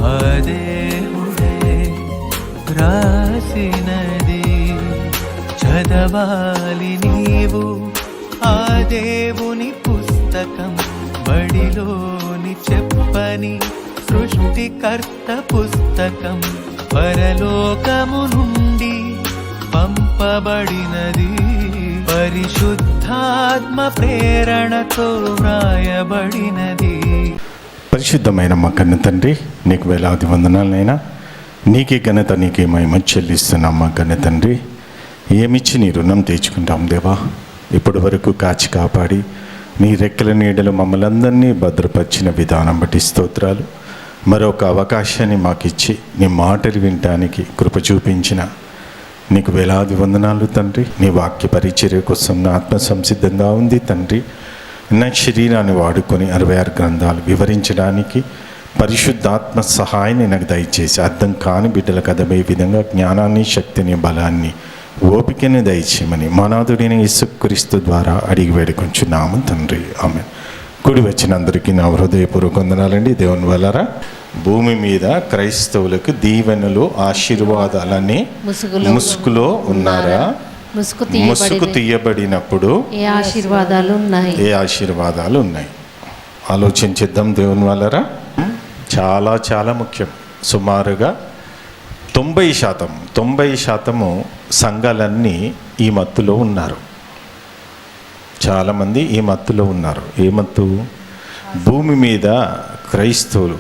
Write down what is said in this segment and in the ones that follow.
ఆ దేవుడే రాసినది చదవాలి నీవు ఆ దేవుని పుస్తకం, బడిలోని చెప్పని సృష్టికర్త పుస్తకం, పరలోకము నుండి పంపబడినది, పరిశుద్ధాత్మ ప్రేరణతో వ్రాయబడినది. పరిశుద్ధమైన మా కన్న తండ్రి, నీకు వేలాది వందనాలనైనా, నీకే ఘనత నీకే మహిమ చెల్లిస్తున్నాం. మా కన్న తండ్రి, ఏమిచ్చి నీ రుణం తీర్చుకుంటాం దేవా. ఇప్పటి వరకు కాచి కాపాడి నీ రెక్కల నీడలు మమ్మల్ని అందరినీ భద్రపరిచిన విధానం బట్టి స్తోత్రాలు. మరొక అవకాశాన్ని మాకు ఇచ్చి నీ మాటలు వినటానికి కృప చూపించిన నీకు వేలాది వందనాలు తండ్రి. నీ వాక్య పరిచర్య కోసం నా ఆత్మ సంసిద్ధంగా ఉంది తండ్రి. నా శరీరాన్ని వాడుకొని 66 గ్రంథాలు వివరించడానికి పరిశుద్ధాత్మ సహాయాన్ని నాకు దయచేసి అర్థం కాని బిడ్డలకు అర్థమయ్యే విధంగా జ్ఞానాన్ని, శక్తిని, బలాన్ని, ఓపికని దయచేయమని మానాథుడైన యేసుక్రీస్తు ద్వారా అడిగి వేడుకొంచున్నాము తండ్రి. ఆమెన్. కూడి వచ్చిన అందరికీ నా హృదయపూర్వక వందనాలండి. దేవుని వల్లరా భూమి మీద క్రైస్తవులకు దీవెనలు, ఆశీర్వాదాలని ముసుగులో ఉన్నారా? ముసుగు తీయబడినప్పుడు ఏ ఆశీర్వాదాలు ఉన్నాయి? ఆలోచించిద్దాం దేవుని వల్లరా. చాలా చాలా ముఖ్యం. సుమారుగా 90% సంఘాలన్నీ ఈ మత్తులో ఉన్నారు. చాలామంది ఈ మత్తులో ఉన్నారు. ఏ మత్తు? భూమి మీద క్రైస్తవులు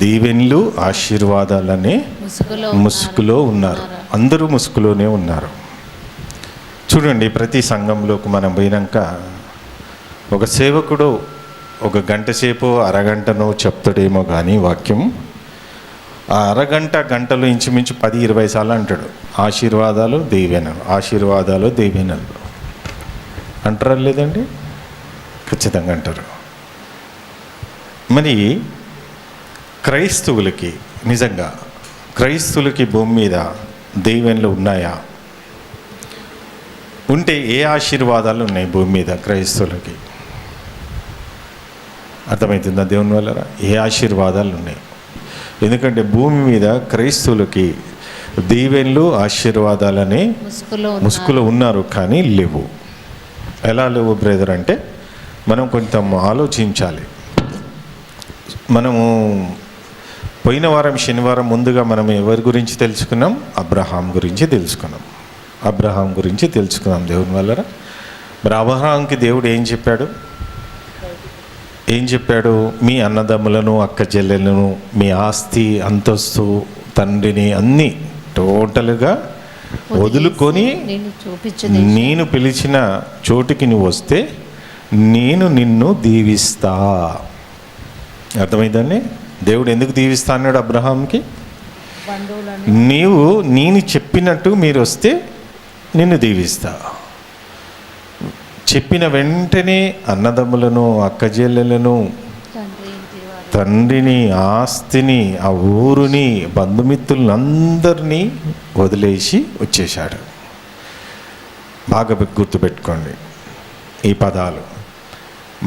దీవెన్లు, ఆశీర్వాదాలనే ముసుగులో ఉన్నారు. అందరూ ముసుగులోనే ఉన్నారు. చూడండి, ప్రతి సంఘంలోకి మనం పోయినాక ఒక సేవకుడు ఒక గంట సేపు, అరగంటనో చెప్తాడేమో కానీ వాక్యం, ఆ గంటలు ఇంచుమించు 10-20 సార్లు అంటాడు ఆశీర్వాదాలు, దీవెనలు, ఆశీర్వాదాలు, దీవెనలు అంటారా లేదండి? ఖచ్చితంగా అంటారు. మరి క్రైస్తవులకి, నిజంగా క్రైస్తవులకి భూమి మీద దీవెనలు ఉన్నాయా? ఉంటే ఏ ఆశీర్వాదాలు ఉన్నాయి భూమి మీద క్రైస్తవులకి? అర్థమవుతుందా దేవుని వల్ల? ఏ ఆశీర్వాదాలు ఉన్నాయి? ఎందుకంటే భూమి మీద క్రైస్తవులకి దీవెనలు, ఆశీర్వాదాలని ముసుగులో ఉన్నారు, కానీ లేవు. ఎలా లేవు బ్రదర్ అంటే మనం కొంచెం ఆలోచించాలి. మనము పోయిన వారం శనివారం ముందుగా మనం ఎవరి గురించి తెలుసుకున్నాం? అబ్రహాం గురించి తెలుసుకున్నాం. దేవుని వల్ల. మరి అబ్రహాంకి దేవుడు ఏం చెప్పాడు? మీ అన్నదమ్ములను, అక్క చెల్లెలను, మీ ఆస్తి, అంతస్తు, తండ్రిని అన్నీ టోటల్గా వదులుకొని నేను పిలిచిన చోటికి నువ్వు వస్తే నేను నిన్ను దీవిస్తా. అర్థమైందండి? దేవుడు ఎందుకు దీవిస్తా అన్నాడు అబ్రహాంకి? నేను చెప్పినట్టు మీరు వస్తే నిన్ను దీవిస్తా. చెప్పిన వెంటనే అన్నదమ్ములను, అక్కజెల్లెలను, తండ్రిని, ఆస్తిని, ఆ ఊరుని, బంధుమిత్రులందరినీ వదిలేసి వచ్చేశాడు. బాగా గుర్తుపెట్టుకోండి ఈ పదాలు.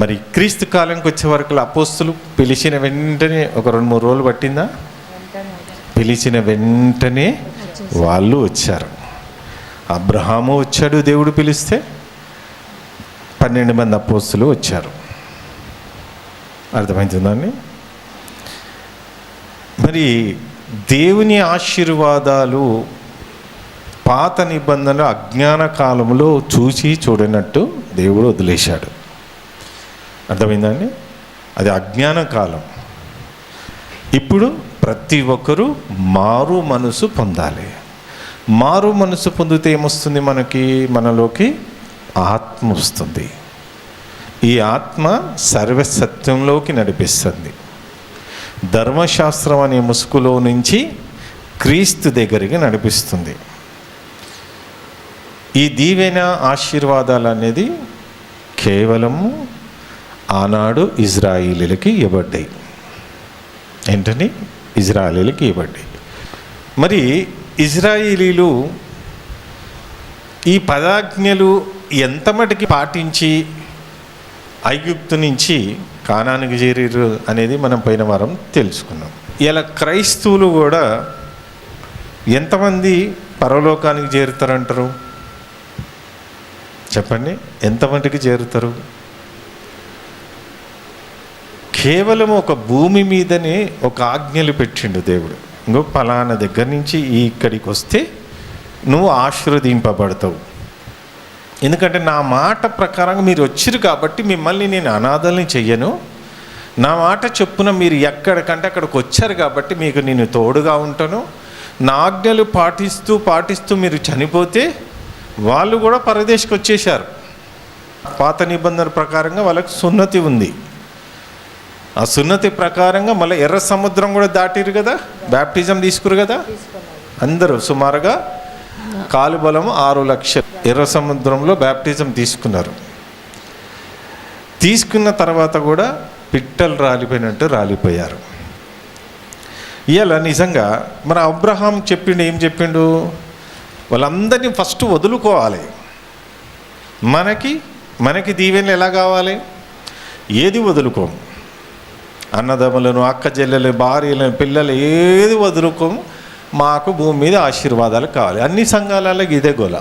మరి క్రీస్తు కాలంకి వచ్చే వరకు అపోస్తులు పిలిచిన వెంటనే ఒక 2-3 రోజులు పట్టిందా? పిలిచిన వెంటనే వాళ్ళు వచ్చారు. అబ్రహాము వచ్చాడు, దేవుడు పిలిస్తే 12 మంది అపోస్తులు వచ్చారు. అర్థమవుతుందండి? మరి దేవుని ఆశీర్వాదాలు పాత నిబంధనలు అజ్ఞాన కాలంలో చూడనట్టు దేవుడు వదిలేశాడు. అర్థమైందండి? అది అజ్ఞాన కాలం. ఇప్పుడు ప్రతి ఒక్కరూ మారు మనసు పొందాలి. మారు మనసు పొందితే ఏమొస్తుంది? మనలోకి ఆత్మ వస్తుంది. ఈ ఆత్మ సర్వసత్యంలోకి నడిపిస్తుంది. ధర్మశాస్త్రం అనే ముసుగులో నుంచి క్రీస్తు దగ్గరికి నడిపిస్తుంది. ఈ దీవెన, ఆశీర్వాదాలు అనేది కేవలము ఆనాడు ఇజ్రాయిలీలకి ఇవ్వబడ్డాయి. ఏంటని? ఇజ్రాయిలీలకి ఇవ్వబడ్డాయి. మరి ఇజ్రాయిలీలు ఈ పదాజ్ఞలు ఎంత మటుకి పాటించి ఐగుప్తు నుంచి కానానికి చేరారు అనేది మనం పోయిన వారం తెలుసుకున్నాం. ఇలా క్రైస్తవులు కూడా ఎంతమంది పరలోకానికి చేరుతారంటారు? చెప్పండి, ఎంతమందికి చేరుతారు? కేవలం ఒక భూమి మీదనే ఒక ఆజ్ఞలు పెట్టిండు దేవుడు. ఇంకో ఫలానా దగ్గర నుంచి ఇక్కడికి వస్తే నువ్వు ఆశీర్వదింపబడతావు. ఎందుకంటే నా మాట ప్రకారంగా మీరు వచ్చిరు కాబట్టి మిమ్మల్ని నేను అనాథల్ని చెయ్యను. నా మాట చొప్పున మీరు ఎక్కడికంటే అక్కడికి వచ్చారు కాబట్టి మీకు నేను తోడుగా ఉంటాను. నా ఆజ్ఞలు పాటిస్తూ మీరు చనిపోతే వాళ్ళు కూడా పరదేశకు వచ్చేసారు. పాత నిబంధన ప్రకారంగా వాళ్ళకి సున్నతి ఉంది. ఆ సున్నతి ప్రకారంగా మళ్ళీ ఎర్ర సముద్రం కూడా దాటిరు కదా, బ్యాప్టిజం తీసుకురు కదా అందరూ. సుమారుగా కాలుబలం 6 లక్షలు ఎర్ర సముద్రంలో బ్యాప్టిజం తీసుకున్నారు. తీసుకున్న తర్వాత కూడా పిట్టలు రాలిపోయినట్టు రాలిపోయారు. ఇలా నిజంగా మన అబ్రహాం చెప్పిండు, ఏం చెప్పిండు? వాళ్ళందరినీ ఫస్ట్ వదులుకోవాలి. మనకి దీవెనలు ఎలా కావాలి? ఏది వదులుకోము. అన్నదమ్ములను, అక్క చెల్లెలు, భార్యలను, పిల్లలు ఏది వదులుకోము. మాకు భూమి మీద ఆశీర్వాదాలు కావాలి. అన్ని సంఘాలలో ఇదే గోల.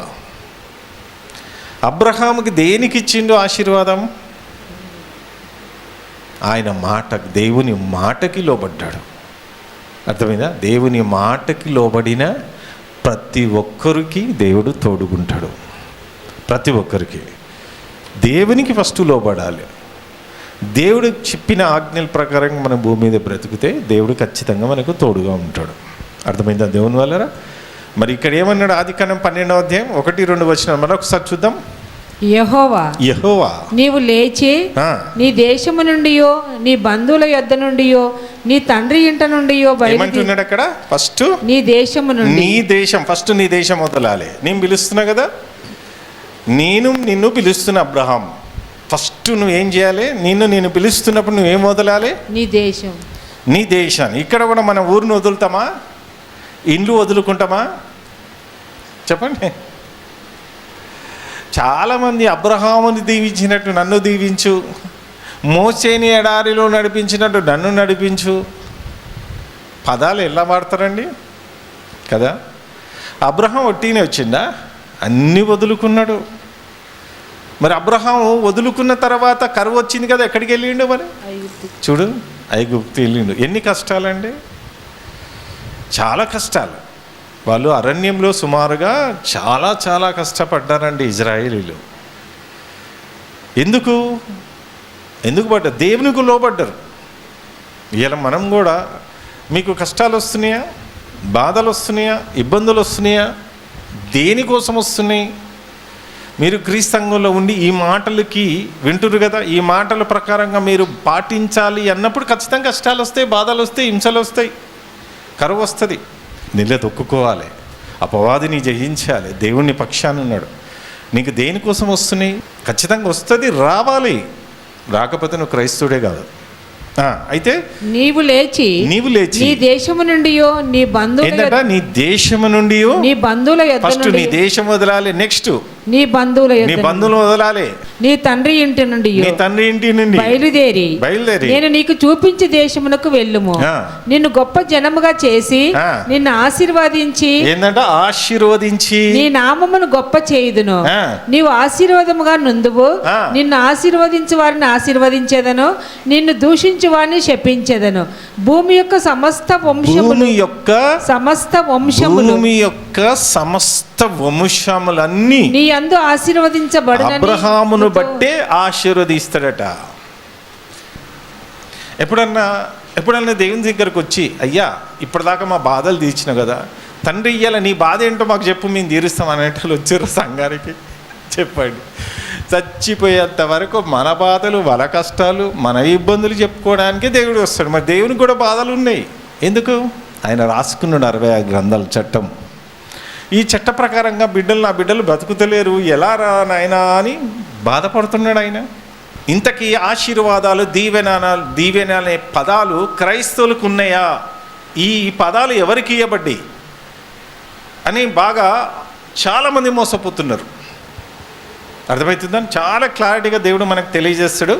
అబ్రహాముకి దేనికి ఇచ్చిండు ఆశీర్వాదం? ఆయన దేవుని మాటకి లోబడ్డాడు. అర్థమైందా? దేవుని మాటకి లోబడిన ప్రతి ఒక్కరికి దేవుడు తోడుగుంటాడు. ప్రతి ఒక్కరికి దేవునికి ఫస్ట్ లోబడాలి. దేవుడు చెప్పిన ఆజ్ఞల ప్రకారంగా మన భూమి మీద బ్రతికితే దేవుడు ఖచ్చితంగా మనకు తోడుగా ఉంటాడు. అర్థమైందా దేవుని వల్లరా? మరి ఇక్కడ ఏమన్నాడు? ఆదికాండం 12వ అధ్యాయం 1-2 వచనాలు మరొకసారి చూద్దాం. యెహోవా నీవు లేచి నీ దేశము నుండియో నీ బంధువుల యొద్ద నుండియో నీ తండ్రి ఇంట నుండియో ఏమంటున్నాడు అక్కడ? ఫస్ట్ నీ దేశము నుండి. నీ దేశం ఫస్ట్, నీ దేశం వదలాలి. నేను పిలుస్తున్నా కదా, నిన్ను పిలుస్తున్న అబ్రహాం, ఫస్ట్ నువ్వేం చేయాలి? నేను పిలుస్తున్నప్పుడు నువ్వేం వదలాలి? నీ దేశం. నీ దేశాన్ని. ఇక్కడ కూడా మన ఊరిని వదులుతామా? ఇండ్లు వదులుకుంటామా? చెప్పండి. చాలామంది అబ్రహాముని దీవించినట్టు నన్ను దీవించు, మోసేని ఎడారిలో నడిపించినట్టు నన్ను నడిపించు పదాలు ఎలా వాడతారండి కదా? అబ్రహాం ఒట్టినే వచ్చిందా? అన్నీ వదులుకున్నాడు. మరి అబ్రహాం వదులుకున్న తర్వాత కరువు వచ్చింది కదా, ఎక్కడికి వెళ్ళిండు? మరి చూడు, ఐగుప్తు వెళ్ళిండు. ఎన్ని కష్టాలండి, చాలా కష్టాలు. వాళ్ళు అరణ్యంలో సుమారుగా చాలా కష్టపడ్డారండి ఇజ్రాయేలీలు. ఎందుకు పడ్డారు? దేవునికి లోబడ్డారు. ఇలా మనం కూడా, మీకు కష్టాలు వస్తున్నాయా, బాధలు వస్తున్నాయా, ఇబ్బందులు వస్తున్నాయా? దేనికోసం వస్తున్నాయి? మీరు క్రీస్తు సంఘంలో ఉండి ఈ మాటలకి వింటురు కదా, ఈ మాటల ప్రకారంగా మీరు పాటించాలి అన్నప్పుడు ఖచ్చితంగా కష్టాలు వస్తాయి, బాధలు వస్తాయి, హింసలు వస్తాయి, కరువు వస్తుంది. నిలదొక్కుకోవాలి, అపవాదిని జయించాలి. దేవుని పక్షాన ఉన్నాడు. నీకు దేనికోసం వస్తున్నాయి? ఖచ్చితంగా వస్తుంది, రావాలి. రాకపోతే నువ్వు క్రైస్తవుడే కాదు. అయితే నీవు లేచి నీ దేశము నుండియో నీ బంధువుల నీ దేశము నుండి నీ బంధువుల ఫస్ట్ నీ దేశం వదలాలి. నెక్స్ట్ నీ బంధువులు వదలాలి. నీ తండ్రి ఇంటి నుండి బయలుదేరి నేను నీకు చూపించే దేశమునకు వెళ్ళుము. నిన్ను గొప్ప జనముగా చేసి నిన్ను ఆశీర్వదించి నీ నామమును గొప్ప చేయుదును. నీవు ఆశీర్వాదముగా నుందువు. నిన్ను ఆశీర్వదించు వారిని ఆశీర్వదించేదను, నిన్ను దూషించు వారిని శపించేదను. భూమి యొక్క సమస్త వంశములన్నీ నీ యందు ఆశీర్వదించబడునని అబ్రహామును బట్టే ఆశీర్వదిస్తాడట. ఎప్పుడన్నా దేవుని దగ్గరకు వచ్చి, అయ్యా ఇప్పటిదాకా మా బాధలు తీర్చిన కదా తండ్రి, ఇయ్యాల నీ బాధ ఏంటో మాకు చెప్పు, మేము తీరుస్తాం అనేటోళ్ళు వచ్చారు సంఘానికి. చెప్పండి. చచ్చిపోయేంత వరకు మన బాధలు, మన కష్టాలు, మన ఇబ్బందులు చెప్పుకోవడానికే దేవుడు వస్తాడు. మరి దేవునికి కూడా బాధలు ఉన్నాయి. ఎందుకు? ఆయన రాసుకున్నాడు 66 గ్రంథాల చట్టం. ఈ చట్ట ప్రకారంగా నా బిడ్డలు బ్రతుకుతలేరు, ఎలా రా నాయనా అని బాధపడుతున్నాడు ఆయన. ఇంతకీ ఆశీర్వాదాలు, దీవెన అనే పదాలు క్రైస్తవులకు ఉన్నాయా? ఈ పదాలు ఎవరికి ఇవ్వబడ్డాయి అని బాగా చాలామంది మోసపోతున్నారు. అర్థమవుతుందని చాలా క్లారిటీగా దేవుడు మనకు తెలియజేస్తాడు.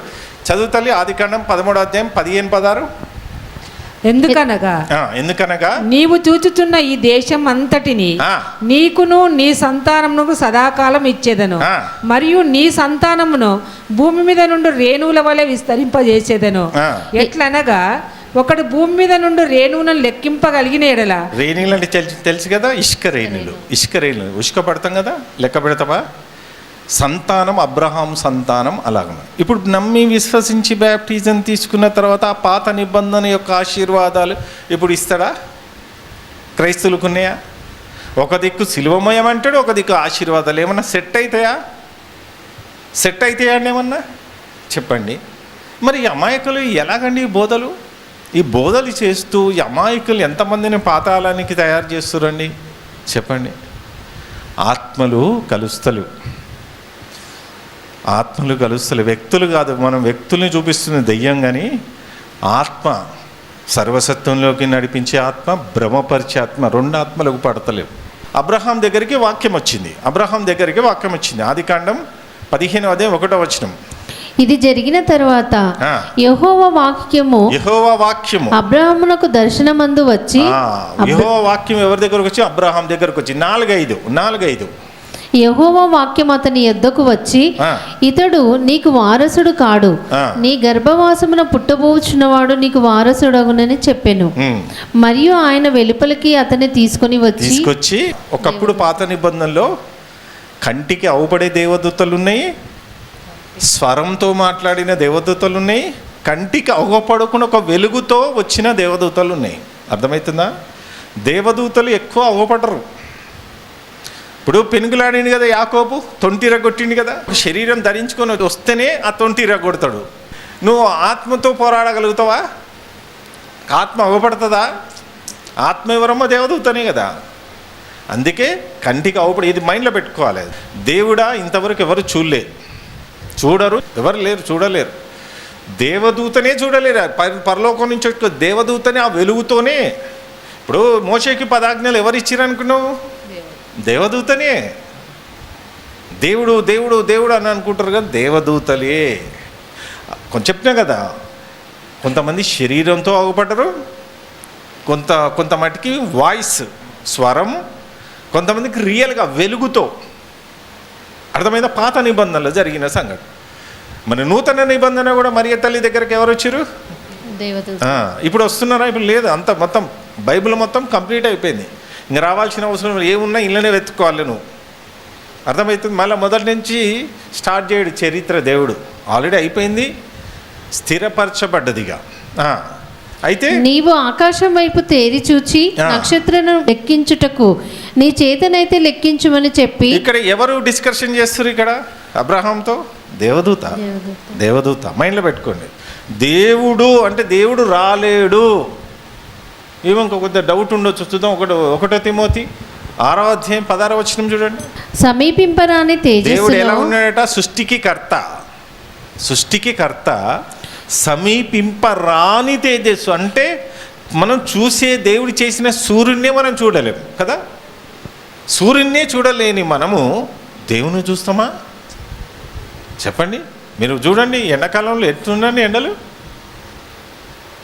చదువుతల్లి ఆదికాండం 13వ అధ్యాయం 15-16. ఎందుకనగా నీవు చూచుచున్న ఈ దేశం అంతటిని నీకును నీ సంతానమునకు సదాకాలం ఇచ్చేదను, మరియు నీ సంతానమును భూమి మీద నుండి రేణువుల వలె విస్తరింపజేసేదను. ఎట్లనగా ఒకడు భూమి మీద నుండి రేణువులను లెక్కింపగలిగిన ఎడల, రేణువులు అంటే తెలుసు కదా, ఇసుక రేణులు ఉసుక పడతాం కదా, లెక్క పెడతావా? సంతానం, అబ్రహాం సంతానం అలాగ. ఇప్పుడు నమ్మి విశ్వసించి బ్యాప్టిజం తీసుకున్న తర్వాత ఆ పాత నిబంధన యొక్క ఆశీర్వాదాలు ఇప్పుడు ఇస్తాడా? క్రైస్తవులకు ఉన్నాయా? ఒక దిక్కు శిలువమయం అంటాడు, ఒక దిక్కు ఆశీర్వాదాలు. ఏమన్నా సెట్ అవుతాయా అండి? ఏమన్నా చెప్పండి. మరి ఈ అమాయకులు ఎలాగండి ఈ బోధలు చేస్తూ ఈ అమాయకులు ఎంతమందిని పాతాళానికి తయారు చేస్తారండి చెప్పండి. ఆత్మలు కలుస్తలు, వ్యక్తులు కాదు. మనం వ్యక్తుల్ని చూపిస్తున్న దెయ్యం, కానీ ఆత్మ, సర్వసత్వంలోకి నడిపించే ఆత్మ, భ్రమపరిచే ఆత్మ, రెండు ఆత్మలకు పడతలేవు. అబ్రహాం దగ్గరికి వాక్యం వచ్చింది. ఆదికాండం 15:1 ఇది జరిగిన తరువాత యెహోవా వాక్యము అబ్రహామునకు దర్శనమందు వచ్చి, యెహోవా వాక్యం ఎవరి దగ్గరకు వచ్చి? అబ్రహాం దగ్గరకు వచ్చి 4:5 యెహోవా వాక్యం అతని యొద్దకు వచ్చి, ఇతడు నీకు వారసుడు కాడు, నీ గర్భవాసమున పుట్టబోచున్నవాడు నీకు వారసుడగునని చెప్పెను. మరియు ఆయన వెలుపలికి అతన్ని తీసుకొచ్చి, ఒకప్పుడు పాత నిబంధనలో కంటికి అవుపడే దేవదూతలు ఉన్నాయి, స్వరంతో మాట్లాడిన దేవదూతలు ఉన్నాయి, కంటికి అవపడకుండా ఒక వెలుగుతో వచ్చిన దేవదూతలు ఉన్నాయి. అర్థమవుతుందా? దేవదూతలు ఎక్కువ అవపడరు. ఇప్పుడు పెనుగులాడింది కదా యాకోబు, తొంటిరగొట్టింది కదా. శరీరం ధరించుకొని వస్తేనే ఆ తొంటిరగొడతాడు. నువ్వు ఆత్మతో పోరాడగలుగుతావా? ఆత్మ అవపడుతుందా? ఆత్మ ఎవరమ్మా? దేవదూతనే కదా. అందుకే కంటికి అవపడి, ఇది మైండ్లో పెట్టుకోవాలి. దేవుడా ఇంతవరకు ఎవరు చూడరు, ఎవరు చూడలేరు. దేవదూతనే చూడలేరు. పరలోకం నుంచి దేవదూతనే, ఆ వెలుగుతోనే. ఇప్పుడు మోషేకి 10 ఆజ్ఞలు ఎవరు ఇచ్చిర్రు అనుకున్నావు? దేవదూతనే. దేవుడు అని అనుకుంటారు కదా, దేవదూతలే. కొంచెం చెప్పినా కదా, కొంతమంది శరీరంతో అవపడరు, కొంత మటుకి వాయిస్, స్వరం, కొంతమందికి రియల్గా వెలుగుతో. అర్థమైందా? పాత నిబంధనలో జరిగిన సంఘటన. మన నూతన నిబంధన కూడా మరియ తల్లి దగ్గరికి ఎవరు వచ్చారు? ఇప్పుడు వస్తున్నారా? ఇప్పుడు లేదు. అంత మొత్తం బైబిల్ మొత్తం కంప్లీట్ అయిపోయింది. ఇంక రావాల్సిన అవసరం ఏమున్నా ఇళ్ళనే వెతుక్కోవాలి నువ్వు. అర్థమవుతుంది? మళ్ళీ మొదటి నుంచి స్టార్ట్ చేయడు చరిత్ర. దేవుడు ఆల్రెడీ అయిపోయింది, స్థిరపరచబడ్డదిగా. అయితే నీవు ఆకాశం వైపు తేరి చూచి నక్షత్రాలను లెక్కించుటకు నీ చేతనైతే లెక్కించుమని చెప్పి. ఇక్కడ ఎవరు డిస్కషన్ చేస్తారు? ఇక్కడ అబ్రహాంతో దేవదూత. మైండ్లో పెట్టుకోండి. దేవుడు అంటే దేవుడు రాలేడు. ఏమో కొద్దిగా డౌట్ ఉండొచ్చు. చూద్దాం. 1 తిమోతి 6:16 చూడండి. సమీపింపరాని తేజస్సులో దేవుడు ఎలా ఉన్నాడట? సృష్టికి కర్త, సమీపింపరాని తేజస్సు. అంటే మనం చూసే దేవుడు చేసిన సూర్యున్నే మనం చూడలేము కదా. సూర్యున్నే చూడలేని మనము దేవుని చూస్తామా? చెప్పండి. మీరు చూడండి, ఎండాకాలంలో ఎట్లుండండి ఎండలు.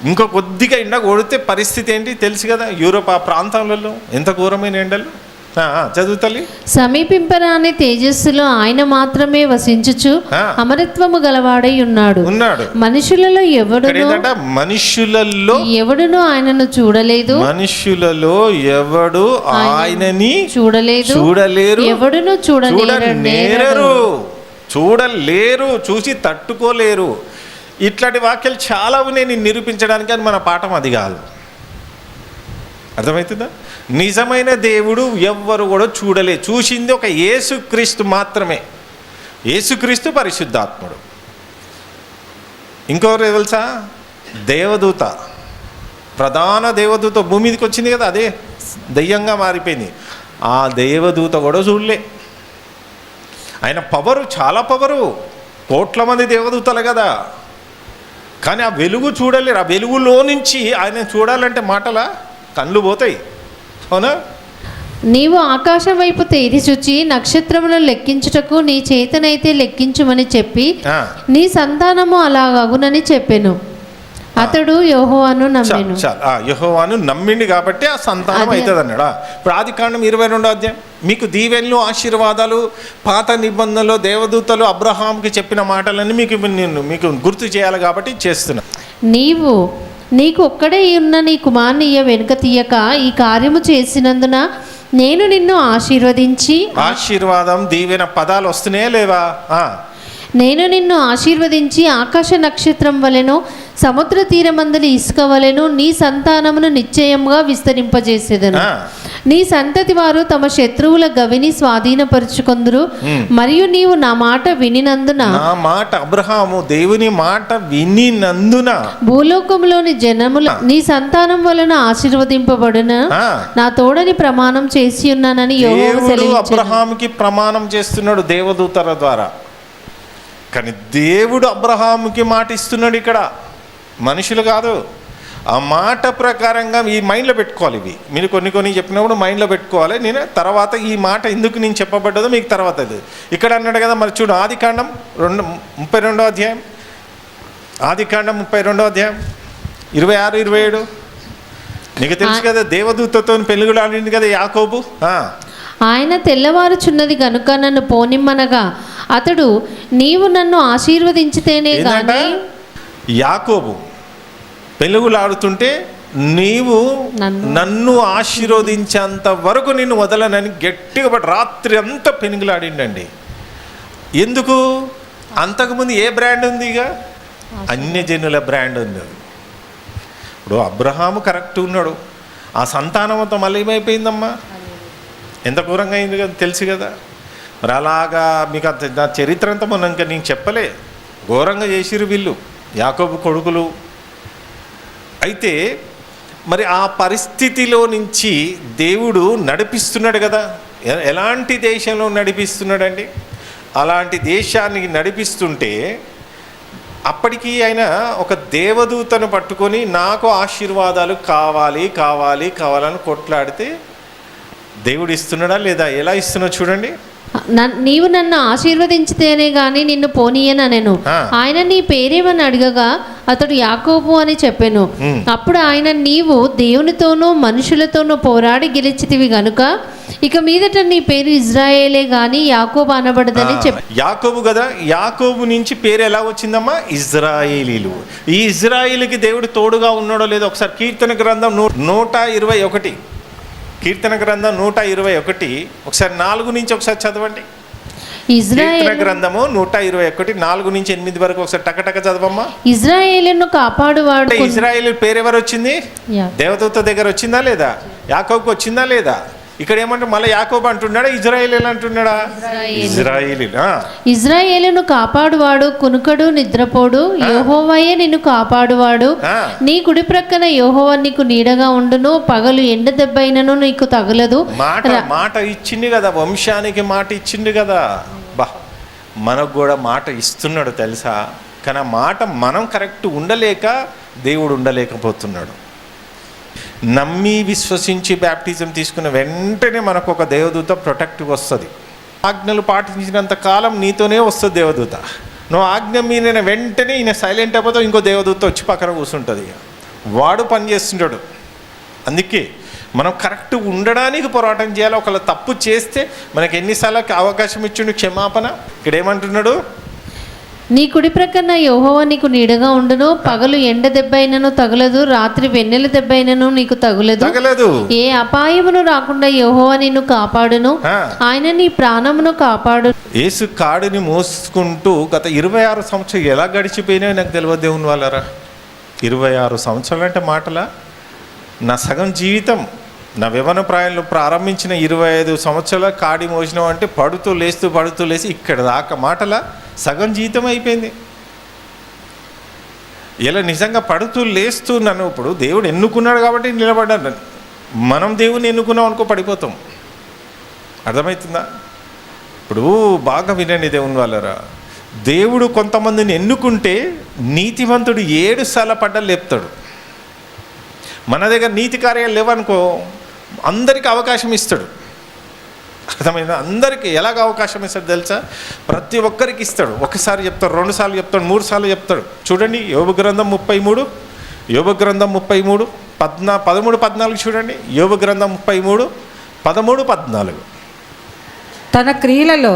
ఇంకో కొద్దిగా ఎండ కొడితే పరిస్థితి ఏంటి తెలుసు కదా. యూరోప్ ఆ ప్రాంతాలలో ఎంత ఘోరమైన ఎండలు. చదువుతల్లి. సమీపింపరాని తేజస్సులో ఆయన మాత్రమే వసించుచు అమరత్వము గలవాడై ఉన్నాడు. మనుషులలో ఎవడును ఆయనను చూడలేదు. మనుషులలో ఎవడు ఆయనని చూడలేరు. ఎవడును చూడలేరు, చూసి తట్టుకోలేరు. ఇట్లాంటి వాక్యాలు చాలా ఉన్నాయి నేను నిరూపించడానికి. అని మన పాఠం అది కాదు. అర్థమవుతుందా? నిజమైన దేవుడు ఎవ్వరు కూడా చూసింది ఒక యేసుక్రీస్తు మాత్రమే. యేసుక్రీస్తు పరిశుద్ధాత్ముడు. ఇంకొకరు తెలుసా? దేవదూత, ప్రధాన దేవదూత భూమి మీదకి వచ్చింది కదా, అదే దెయ్యంగా మారిపోయింది. ఆ దేవదూత కూడా చూడలే. ఆయన పవరు, చాలా పవరు, కోట్ల మంది దేవదూతలు కదా. కానీ ఆ వెలుగు చూడలేరు. ఆ వెలుగులో నుంచి ఆయన చూడాలంటే మాటలా కళ్ళు పోతాయి. అవునా? నీవు ఆకాశం వైపు తేరి చూచి నక్షత్రములను లెక్కించుటకు నీ చేతనైతే లెక్కించుమని చెప్పి నీ సంతానము అలాగగునని చెప్పెను. అతడు యెహోవాను నమ్మెను. యెహోవాను నమ్మిండి కాబట్టి ఆ సంతానం అవుతుంది అన్నాడా. ఇప్పుడు ఆదికాండం 22వ అధ్యాయం, మీకు దీవెనలు ఆశీర్వాదాలు పాత నిబంధనలో దేవదూతలు అబ్రహాంకి చెప్పిన మాటలన్నీ మీకు గుర్తు చేయాలి కాబట్టి చేస్తున్నా. నీకు ఒక్కడే ఉన్న నీ కుమారుని వెనుక తీయక ఈ కార్యము చేసినందున నేను నిన్ను ఆశీర్వదించి, ఆశీర్వాదం దీవెన పదాలు వస్తున్నాయా లేవా? నేను నిన్ను ఆశీర్వదించి ఆకాశ నక్షత్రం వలెను సముద్ర తీరమందలి ఇసుక వలెను నీ సంతానమును నిశ్చయముగా విస్తరింపజేసేదను. నీ సంతతి వారు తమ శత్రువుల గవిని స్వాధీనపరుచుకొందురు. మరియు నీవు నా మాట వినినందున, నా మాట అబ్రహాము దేవుని మాట వినినందున భూలోకంలోని జనముల నీ సంతానం వలన ఆశీర్వదింపబడున నా తోడని ప్రమాణం చేసి ఉన్నానని యెహోవా సెలవిచ్చెను. అబ్రహాముకి ప్రమాణం చేస్తున్నాడు దేవదూతల ద్వారా. కానీ దేవుడు అబ్రహాముకి మాట ఇస్తున్నాడు ఇక్కడ, మనుషులు కాదు. ఆ మాట ప్రకారంగా ఈ మైండ్లో పెట్టుకోవాలి. ఇవి మీరు కొన్ని చెప్పినప్పుడు మైండ్లో పెట్టుకోవాలి. నేను తర్వాత ఈ మాట ఎందుకు నేను చెప్పబడ్డదో మీకు తర్వాత అది ఇక్కడ అన్నాడు కదా. మరి చూడు ఆదికాండం 32వ అధ్యాయం, ఆదికాండం 32వ అధ్యాయం 26, 27 నీకు తెలుసు కదా, దేవదూతతో పెళ్ళిగులాడింది కదా యాకోబు. ఆయన తెల్లవారుచున్నది గనుక నన్ను పోనిమ్మనగా అతడు నీవు నన్ను ఆశీర్వదించితేనే గాని, యాకోబు పెళ్ళిగులాడుతుంటే నీవు నన్ను ఆశీర్వదించేంత వరకు నిన్ను వదలనని గట్టిగా పడి రాత్రి అంతా పెనుగులాడిండండి. ఎందుకు? అంతకుముందు ఏ బ్రాండ్ ఉంది? ఇక అన్యజనుల బ్రాండ్ ఉంది. ఇప్పుడు అబ్రహాము కరెక్ట్ ఉన్నాడు, ఆ సంతానంతో మళ్ళీ ఏమైపోయిందమ్మా, ఎంత ఘోరంగా అయింది కదా, తెలుసు కదా. మరి అలాగా మీకు నా చరిత్ర అంతా మొన్న ఇంకా నేను చెప్పలే, ఘోరంగా చేసిరు వీళ్ళు యాకోబు కొడుకులు. అయితే మరి ఆ పరిస్థితిలో నుంచి దేవుడు నడిపిస్తున్నాడు కదా. ఎలాంటి దేశంలో నడిపిస్తున్నాడండి? అలాంటి దేశాన్ని నడిపిస్తుంటే అప్పటికి ఆయన ఒక దేవదూతను పట్టుకొని నాకు ఆశీర్వాదాలు కావాలి కావాలి కావాలని కొట్లాడితే దేవుడు ఇస్తున్నాడా లేదా? ఎలా ఇస్తున్నా చూడండి. నీవు నన్ను ఆశీర్వదించితేనే గాని నిన్ను పోనీయనెను. ఆయన నీ పేరేమని అడగగా అతడు యాకోబు అని చెప్పెను. అప్పుడు ఆయన, నీవు దేవునితోనూ మనుషులతోనూ పోరాడి గెలిచితివి గనుక ఇక మీదట నీ పేరు ఇజ్రాయేలే గాని యాకోబు అనబడదని చెప్పి. యాకోబు కదా, యాకోబు నుంచి పేరు ఎలా వచ్చిందమ్మా? ఇజ్రాయేలీలు. ఈ ఇజ్రాయేలుకి దేవుడు తోడుగా ఉన్నాడో లేదో ఒకసారి కీర్తన గ్రంథం 121, కీర్తన గ్రంథం 121 ఒకసారి 4 నుంచి ఒకసారి చదవండి. కీర్తన గ్రంథము 121 4 నుంచి 8 వరకు ఒకసారి టకటక చదవమ్మా. ఇజ్రాయేలును కాపాడువాడు. ఇజ్రాయేలు పేరు ఎవరు వచ్చింది? దేవదూత దగ్గర వచ్చిందా లేదా? యాకోబుకి వచ్చిందా లేదా? ఇక్కడ ఏమంటే మళ్ళీ యాకోబు అంటున్నాడా, ఇజ్రాయేలీలు అంటున్నాడా? ఇజ్రాయేలును కాపాడువాడు కునుకడు నిద్రపోడు, యెహోవాయే నిన్ను కాపాడువాడు. నీ కుడి ప్రక్కన యెహోవా నీకు నీడగా ఉండును, పగలు ఎండ దెబ్బైనను నీకు తగలదు. మాట ఇచ్చింది కదా, వంశానికి మాట ఇచ్చింది కదా. బా, మనకు కూడా మాట ఇస్తున్నాడు తెలుసా. కానీ ఆ మాట మనం కరెక్ట్ ఉండలేక దేవుడు ఉండలేకపోతున్నాడు. నమ్మి విశ్వసించి బ్యాప్టిజం తీసుకున్న వెంటనే మనకు ఒక దేవదూత ప్రొటెక్టివ్ వస్తుంది. ఆజ్ఞలు పాటించినంత కాలం నీతోనే వస్తుంది దేవదూత. నువ్వు ఆజ్ఞ మీద వెంటనే ఈయన సైలెంట్ అయిపోతావు, ఇంకో దేవదూత వచ్చి పక్కన కూర్చుంటుంది. వాడు పని చేస్తుంటాడు. అందుకే మనం కరెక్ట్ ఉండడానికి పోరాటం చేయాలి. ఒకవేళ తప్పు చేస్తే మనకి ఎన్నిసార్లు అవకాశం ఇచ్చిండు క్షమాపణ. ఇక్కడ ఏమంటున్నాడు? నీ కుడి ప్రక్కన యెహోవా నీకు నీడగా ఉండును, పగలు ఎండ దెబ్బైనను తగలదు, రాత్రి వెన్నెల దెబ్బైనను నీకు తగులదు. ఏ అపాయమును రాకుండా యెహోవా నిన్ను కాపాడును, ఆయన నీ ప్రాణమును కాపాడు. యేసు కాడిని మోసుకుంటూ గత 26 సంవత్సరాలు ఎలా గడిచిపోయినాయో నాకు తెలియదు దేవుని వాళ్ళరా. 26 సంవత్సరాలు అంటే మాటలా? నా సగం జీవితం, నా యవ్వన ప్రాయంలో ప్రారంభించిన 25 సంవత్సరాల కాడి మోసినాం అంటే పడుతూ లేచి ఇక్కడ దాకా మాటలా సగం జీవితం అయిపోయింది. ఇలా నిజంగా పడుతూ లేస్తూ నన్ను ఇప్పుడు దేవుడు ఎన్నుకున్నాడు కాబట్టి నిలబడ్డాను. మనం దేవుని ఎన్నుకున్నాం అనుకో పడిపోతాం. అర్థమవుతుందా? ఇప్పుడు బాగా వినండి దేవుని వాళ్ళరా. దేవుడు కొంతమందిని ఎన్నుకుంటే నీతివంతుడు 7 సార్లు పడ్డలు లేపుతాడు. మన దగ్గర నీతి కార్యాలు లేవనుకో అందరికీ అవకాశం ఇస్తాడు. అర్థమైందా? అందరికీ ఎలాగ అవకాశం ఇస్తాడు తెలుసా? ప్రతి ఒక్కరికి ఇస్తాడు. ఒకసారి చెప్తాడు, 2 సార్లు చెప్తాడు, 3 సార్లు చెప్తాడు. చూడండి యోబు గ్రంథం 33 యోబు గ్రంథం 33 13 14 చూడండి. యోబు గ్రంథం 33 13 14. తన క్రియలలో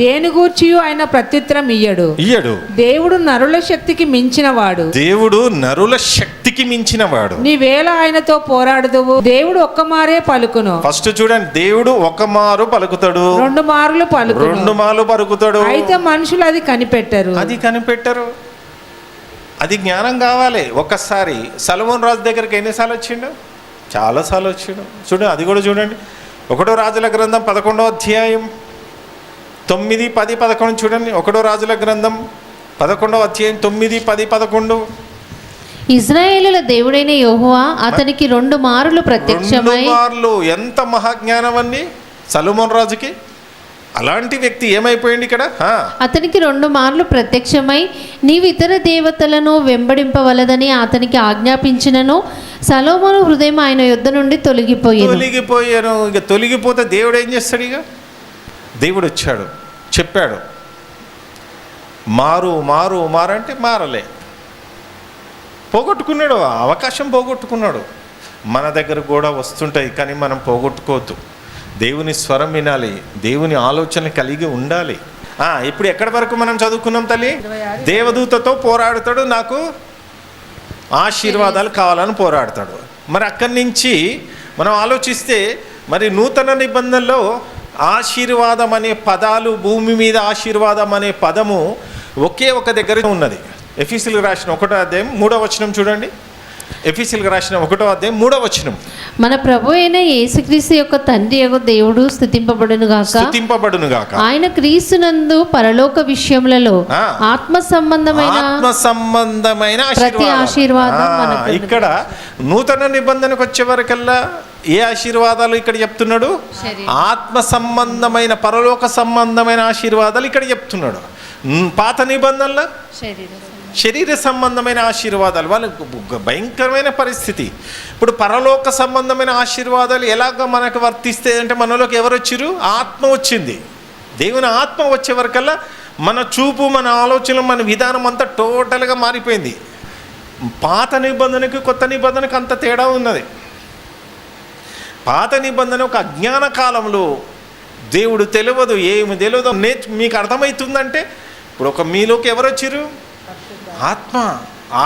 దేని గూర్చి ఆయన ప్రత్యుత్తరం ఇయ్యడు. దేవుడు నరుల శక్తికి మించినవాడు. నీవేళ ఆయనతో పోరాడుదువు. దేవుడు ఒక్కమారే పలుకును. ఫస్ట్ చూడండి, దేవుడు ఒక మారు పలుకుతాడు, 2 మార్లు పలుకుతాడు. అయితే మనుషులు అది కనిపెట్టరు. అది జ్ఞానం కావాలి. ఒక్కసారి సొలొమోను రాజు దగ్గరికి ఎన్నిసార్లు వచ్చిండు? చాలాసార్లు వచ్చిండు. చూడండి, అది కూడా చూడండి. 1 రాజుల గ్రంథం 11వ అధ్యాయం 9, 10, 11 చూడండి. 1 రాజుల గ్రంథం 11వ అధ్యాయం 9, 10, 11. ఇశ్రాయేలుల దేవుడైన యెహోవా అతనికి 2 మారులు ప్రత్యక్షమై. 2 మార్లు. ఎంత మహాజ్ఞానం అండి సొలొమోను రాజుకి. అలాంటి వ్యక్తి ఏమైపోయింది ఇక్కడ? అతనికి 2 మార్లు ప్రత్యక్షమై నీవు ఇతర దేవతలను వెంబడింపవలదని అతనికి ఆజ్ఞాపించినను సొలొమోను హృదయం ఆయన యొద్ద నుండి తొలగిపోయాను. ఇక తొలగిపోతే దేవుడు ఏం చేస్తాడు? ఇక దేవుడు వచ్చాడు, చెప్పాడు, మారు మారు మారు అంటే మారలే. పోగొట్టుకున్నాడు, అవకాశం పోగొట్టుకున్నాడు. మన దగ్గర కూడా వస్తుంటాయి, కానీ మనం పోగొట్టుకోవద్దు. దేవుని స్వరం వినాలి, దేవుని ఆలోచన కలిగి ఉండాలి. ఇప్పుడు ఎక్కడి వరకు మనం చదువుకున్నాం తల్లి? దేవదూతతో పోరాడుతాడు, నాకు ఆశీర్వాదాలు కావాలని పోరాడతాడు. మరి అక్కడి నుంచి మనం ఆలోచిస్తే, మరి నూతన నిబంధనలో ఆశీర్వాదం అనే పదాలు, భూమి మీద ఆశీర్వాదం అనే పదము ఒకే ఒక దగ్గర ఉన్నది. ఎఫెసీయులకు రాసిన 1వ అధ్యాయం 3వ వచనం చూడండి. ఎఫెసీయులకు రాసిన 1వ అధ్యాయం 3వ వచనం. మన ప్రభు అయిన యేసుక్రీస్తు యొక్క తండ్రి యొక్క దేవుడు స్తుతింపబడును గాక. ఆయన క్రీస్తునందు పరలోక విషయములలో ఆత్మ సంబంధమైన ప్రతి ఆశీర్వాదం. ఇక్కడ నూతన నిబంధనకు వచ్చే వరకల్లా ఏ ఆశీర్వాదాలు ఇక్కడ చెప్తున్నాడు? ఆత్మ సంబంధమైన, పరలోక సంబంధమైన ఆశీర్వాదాలు ఇక్కడ చెప్తున్నాడు. పాత నిబంధనలో శరీర సంబంధమైన ఆశీర్వాదాలు, వాళ్ళకు భయంకరమైన పరిస్థితి. ఇప్పుడు పరలోక సంబంధమైన ఆశీర్వాదాలు ఎలాగ మనకు వర్తిస్తాయి అంటే, మనలోకి ఎవరు వచ్చిరు? ఆత్మ వచ్చింది. దేవుని ఆత్మ వచ్చే వరకల్లా మన చూపు, మన ఆలోచన, మన విధానం అంతా టోటల్గా మారిపోయింది. పాత నిబంధనకు కొత్త నిబంధనకు అంత తేడా ఉన్నది. పాత నిబంధన ఒక అజ్ఞాన కాలంలో దేవుడు తెలియదు, ఏమి తెలియదు. మీకు అర్థమవుతుందంటే, ఇప్పుడు మీలోకి ఎవరు వచ్చిరు?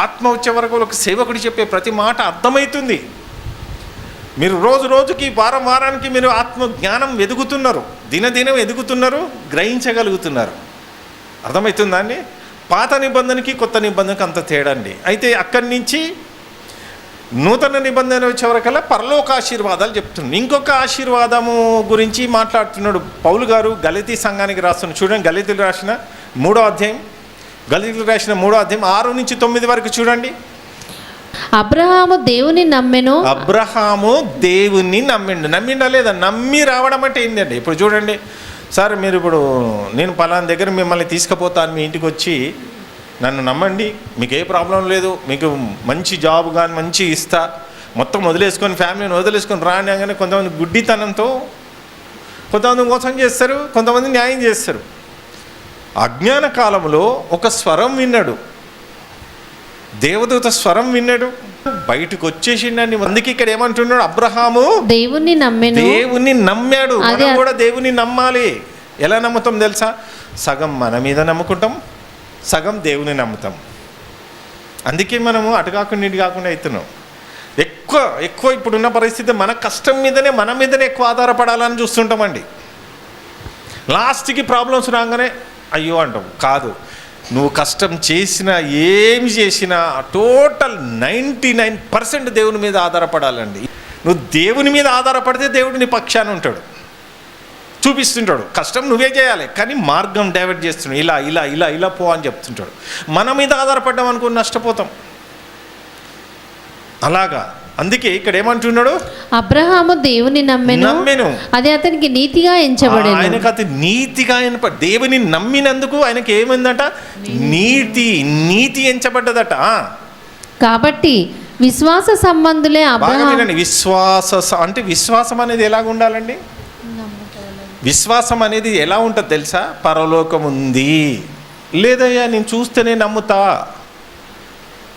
ఆత్మ వచ్చే వరకు ఒక సేవకుడు చెప్పే ప్రతి మాట అర్థమవుతుంది. మీరు రోజుకి, వారానికి మీరు ఆత్మ జ్ఞానం ఎదుగుతున్నారు, దినదినం ఎదుగుతున్నారు, గ్రహించగలుగుతున్నారు. అర్థమవుతుందా అండి? పాత నిబంధనకి కొత్త నిబంధనకి అంత తేడా అండి. అయితే అక్కడి నుంచి నూతన నిబంధన వచ్చే వరకల్లా పరలోక ఆశీర్వాదాలు చెప్తున్నాడు. ఇంకొక ఆశీర్వాదము గురించి మాట్లాడుతున్నాడు పౌలు గారు గలతీ సంఘానికి రాస్తున్నాడు. చూడండి, గలతీలు రాసిన 3వ అధ్యాయం 6 నుంచి 9 వరకు చూడండి. అబ్రహాము దేవుని నమ్మెను. నమ్మిండా లేదా? నమ్మి రావడం అంటే ఏంటండి? ఇప్పుడు చూడండి సార్, మీరు ఇప్పుడు నేను పలానా దగ్గర మిమ్మల్ని తీసుకుపోతాను, మీ ఇంటికి వచ్చి నన్ను నమ్మండి, మీకు ఏ ప్రాబ్లం లేదు, మీకు మంచి జాబ్ కానీ మంచి ఇస్తా, మొత్తం వదిలేసుకొని, ఫ్యామిలీని వదిలేసుకొని రాని అనగానే కొంతమంది గుడ్డితనంతో కొంతమంది మోసం చేస్తారు, కొంతమంది న్యాయం చేస్తారు. అజ్ఞాన కాలంలో ఒక స్వరం విన్నాడు, దేవదూత స్వరం విన్నాడు, బయటకు వచ్చేసిండని. అందుకే ఇక్కడ ఏమంటున్నాడు? అబ్రహాము దేవుణ్ణి నమ్మాడు. మనం కూడా దేవుని నమ్మాలి. ఎలా నమ్ముతాం తెలుసా? సగం మన మీద నమ్ముకుంటాం, సగం దేవుని నమ్ముతాం. అందుకే మనము అటు కాకుండా ఇటు కాకుండా అవుతున్నాం. ఎక్కువ ఇప్పుడున్న పరిస్థితి మన కష్టం మీదనే, మన మీదనే ఎక్కువ ఆధారపడాలని చూస్తుంటామండి. లాస్ట్కి ప్రాబ్లమ్స్ రాగానే అయ్యో అంటాం. కాదు, నువ్వు కష్టం చేసినా, ఏమి చేసినా టోటల్ 99% దేవుని మీద ఆధారపడాలండి. నువ్వు దేవుని మీద ఆధారపడితే దేవుడు నీ పక్షాన ఉంటాడు, చూపిస్తుంటాడు. కష్టం నువ్వే చేయాలి, కానీ మార్గం డైవర్ట్ చేస్తున్నాడు. ఇలా ఇలా ఇలా ఇలా పో అని చెప్తుంటాడు. మన మీద ఆధారపడ్డాం అనుకుని నష్టపోతాం. అలాగా అందుకే ఇక్కడ ఏమంటున్నాడు? అబ్రహాము దేవుని నమ్మెను, అది అతనికి నీతిగా ఎంచబడెను. ఆయనకు అది నీతిగా దేవుని నమ్మినందుకు ఆయనకి ఏమైందట? నీతి ఎంచబడ్డదట. కాబట్టి విశ్వాస సంబంధులే అబ్రహాము. విశ్వాసం అనేది ఎలాగ ఉండాలండి? విశ్వాసం అనేది ఎలా ఉంటుంది తెలుసా? పరలోకం ఉంది, లేదయ్యా నేను చూస్తేనే నమ్ముతా.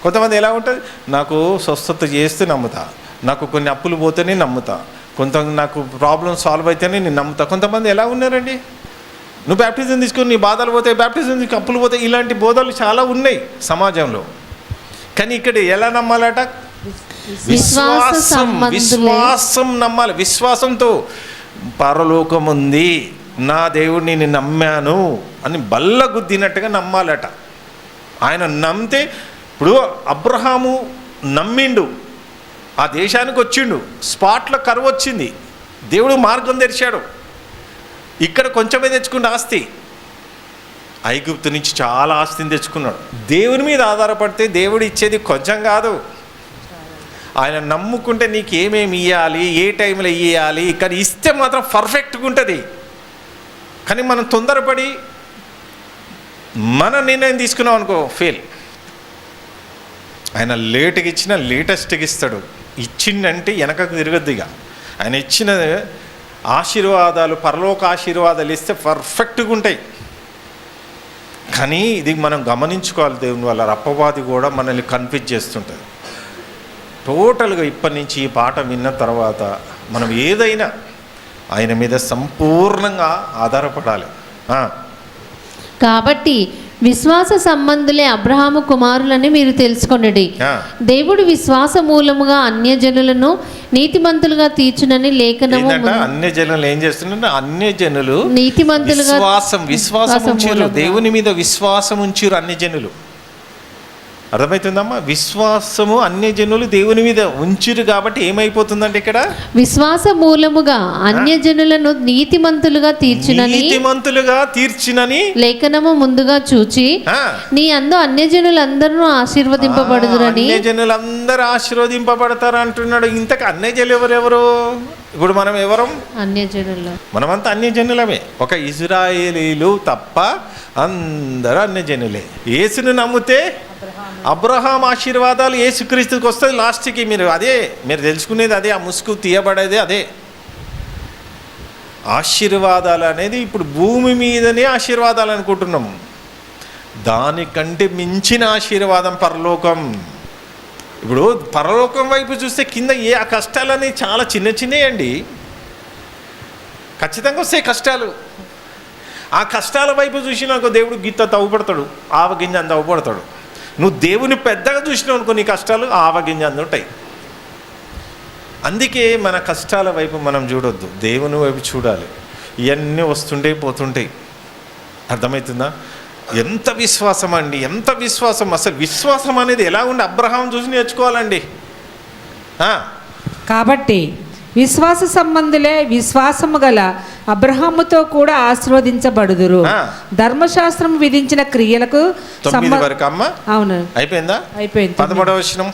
కొంతమంది ఎలా ఉంటుంది, నాకు స్వస్థత చేస్తే నమ్ముతా, నాకు కొన్ని అప్పులు పోతేనే నమ్ముతా, నాకు ప్రాబ్లం సాల్వ్ అయితేనే నేను నమ్ముతా. కొంతమంది ఎలా ఉన్నారండి, నువ్వు బ్యాప్టిజం తీసుకొని నీ బాధలు పోతాయి, బ్యాప్టిజం తీసుకుని అప్పులు పోతాయి, ఇలాంటి బోధలు చాలా ఉన్నాయి సమాజంలో. కానీ ఇక్కడ ఎలా నమ్మాలట? విశ్వాసం నమ్మాలి. విశ్వాసంతో పరలోకం ఉంది, నా దేవుడిని నేను నమ్మాను అని బల్ల గుద్దినట్టుగా నమ్మాలట. ఆయన నమ్మితే, ఇప్పుడు అబ్రహాము నమ్మిండు, ఆ దేశానికి వచ్చిండు, స్పాట్లో కరువు వచ్చింది, దేవుడు మార్గం తెరిచాడు. ఇక్కడ కొంచెమే తెచ్చుకుంటే ఆస్తి, ఐగుప్తు నుంచి చాలా ఆస్తిని తెచ్చుకున్నాడు. దేవుని మీద ఆధారపడితే దేవుడు ఇచ్చేది కొంచెం కాదు. ఆయన నమ్ముకుంటే నీకు ఏమేమి ఇవ్వాలి, ఏ టైంలో ఇవ్వాలి, కానీ ఇస్తే మాత్రం పర్ఫెక్ట్గా ఉంటుంది. కానీ మనం తొందరపడి మన నిర్ణయం తీసుకున్నాం అనుకో, ఫెయిల్. ఆయన లేటుగా ఇచ్చిన లేటెస్ట్గా ఇస్తాడు. ఇచ్చిందంటే వెనకకు తిరగద్దుగా. ఆయన ఇచ్చిన ఆశీర్వాదాలు, పరలోక ఆశీర్వాదాలు ఇస్తే పర్ఫెక్ట్గా ఉంటాయి. కానీ ఇది మనం గమనించుకోవాలి. దేవుని వల్ల అపవాది కూడా మనల్ని కన్ఫ్యూజ్ చేస్తుంటుంది. టోటల్గా ఇప్పటి నుంచి ఈ పాట విన్న తర్వాత మనం ఏదైనా ఆయన మీద సంపూర్ణంగా ఆధారపడాలి. కాబట్టి విశ్వాస సంబంధులే అబ్రహాము కుమారులని మీరు తెలుసుకొనుడి. దేవుడు విశ్వాస మూలముగా అన్యజనులను నీతిమంతులుగా తీర్చునని లేఖనము. అన్యజనులు ఏం చేస్తున్నారు? అన్యజనులు నీతిమంతులుగా విశ్వాసం ఉంచారు, దేవుని మీద విశ్వాసం ఉంచారు అన్యజనులు. అర్థమవుతుందమ్మా? విశ్వాసము అన్యజనులు దేవుని మీద ఉంచిరు కాబట్టి ఏమైపోతుందంటే ఇక్కడ విశ్వాస మూలముగా అన్యజనులను నీతిమంతులుగా తీర్చినని లేఖనము ముందుగా చూచి నీ అందు అన్యజనులందరూ ఆశీర్వదింపబడుదురని. అన్యజనులందరూ ఆశీర్వదింపబడతారు అంటున్నాడు. ఇంతకు అన్యజనులు ఎవరెవరు? ఇప్పుడు మనం ఎవరం? అన్యజనులు. మనమంతా అన్యజనులమే. ఒక ఇజ్రాయేలీలు తప్ప అందరూ అన్యజనులే. యేసును నమ్మితే అబ్రహాం ఆశీర్వాదాలు యేసుక్రీస్తుకి వస్తుంది లాస్ట్కి. మీరు తెలుసుకునేది అదే, ఆ ముసుగు తీయబడేది అదే. ఆశీర్వాదాలు అనేది ఇప్పుడు భూమి మీదనే ఆశీర్వాదాలు అనుకుంటున్నాం. దానికంటే మించిన ఆశీర్వాదం పరలోకం. ఇప్పుడు పరలోకం వైపు చూస్తే కింద ఆ కష్టాలని చాలా చిన్న చిన్నయండి. ఖచ్చితంగా వస్తాయి కష్టాలు. ఆ కష్టాల వైపు చూసినాక దేవుడు గిత్త తవ్వుపడతాడు, ఆవగింజ అంత తవ్వుపడతాడు. నువ్వు దేవుని పెద్దగా చూసినావు అనుకో, నీ కష్టాలు ఆవగింజ అంత ఉంటాయి. అందుకే మన కష్టాల వైపు మనం చూడొద్దు, దేవుని వైపు చూడాలి. ఇవన్నీ వస్తుంటే పోతుంటాయి. అర్థమవుతుందా? ఎంత విశ్వాసం అండి, ఎంత విశ్వాసం! అసలు విశ్వాసం అనేది ఎలా ఉండి అబ్రహాం చూసి నేర్చుకోవాలండి. కాబట్టి విశ్వాస సంబంధులే విశ్వాసము గల అబ్రహాముతో కూడా ఆశీర్వదించబడుదురు. ధర్మశాస్త్రం విధించిన క్రియలకు అవును అయిపోయిందా? అయిపోయింది. 13వ వచనం.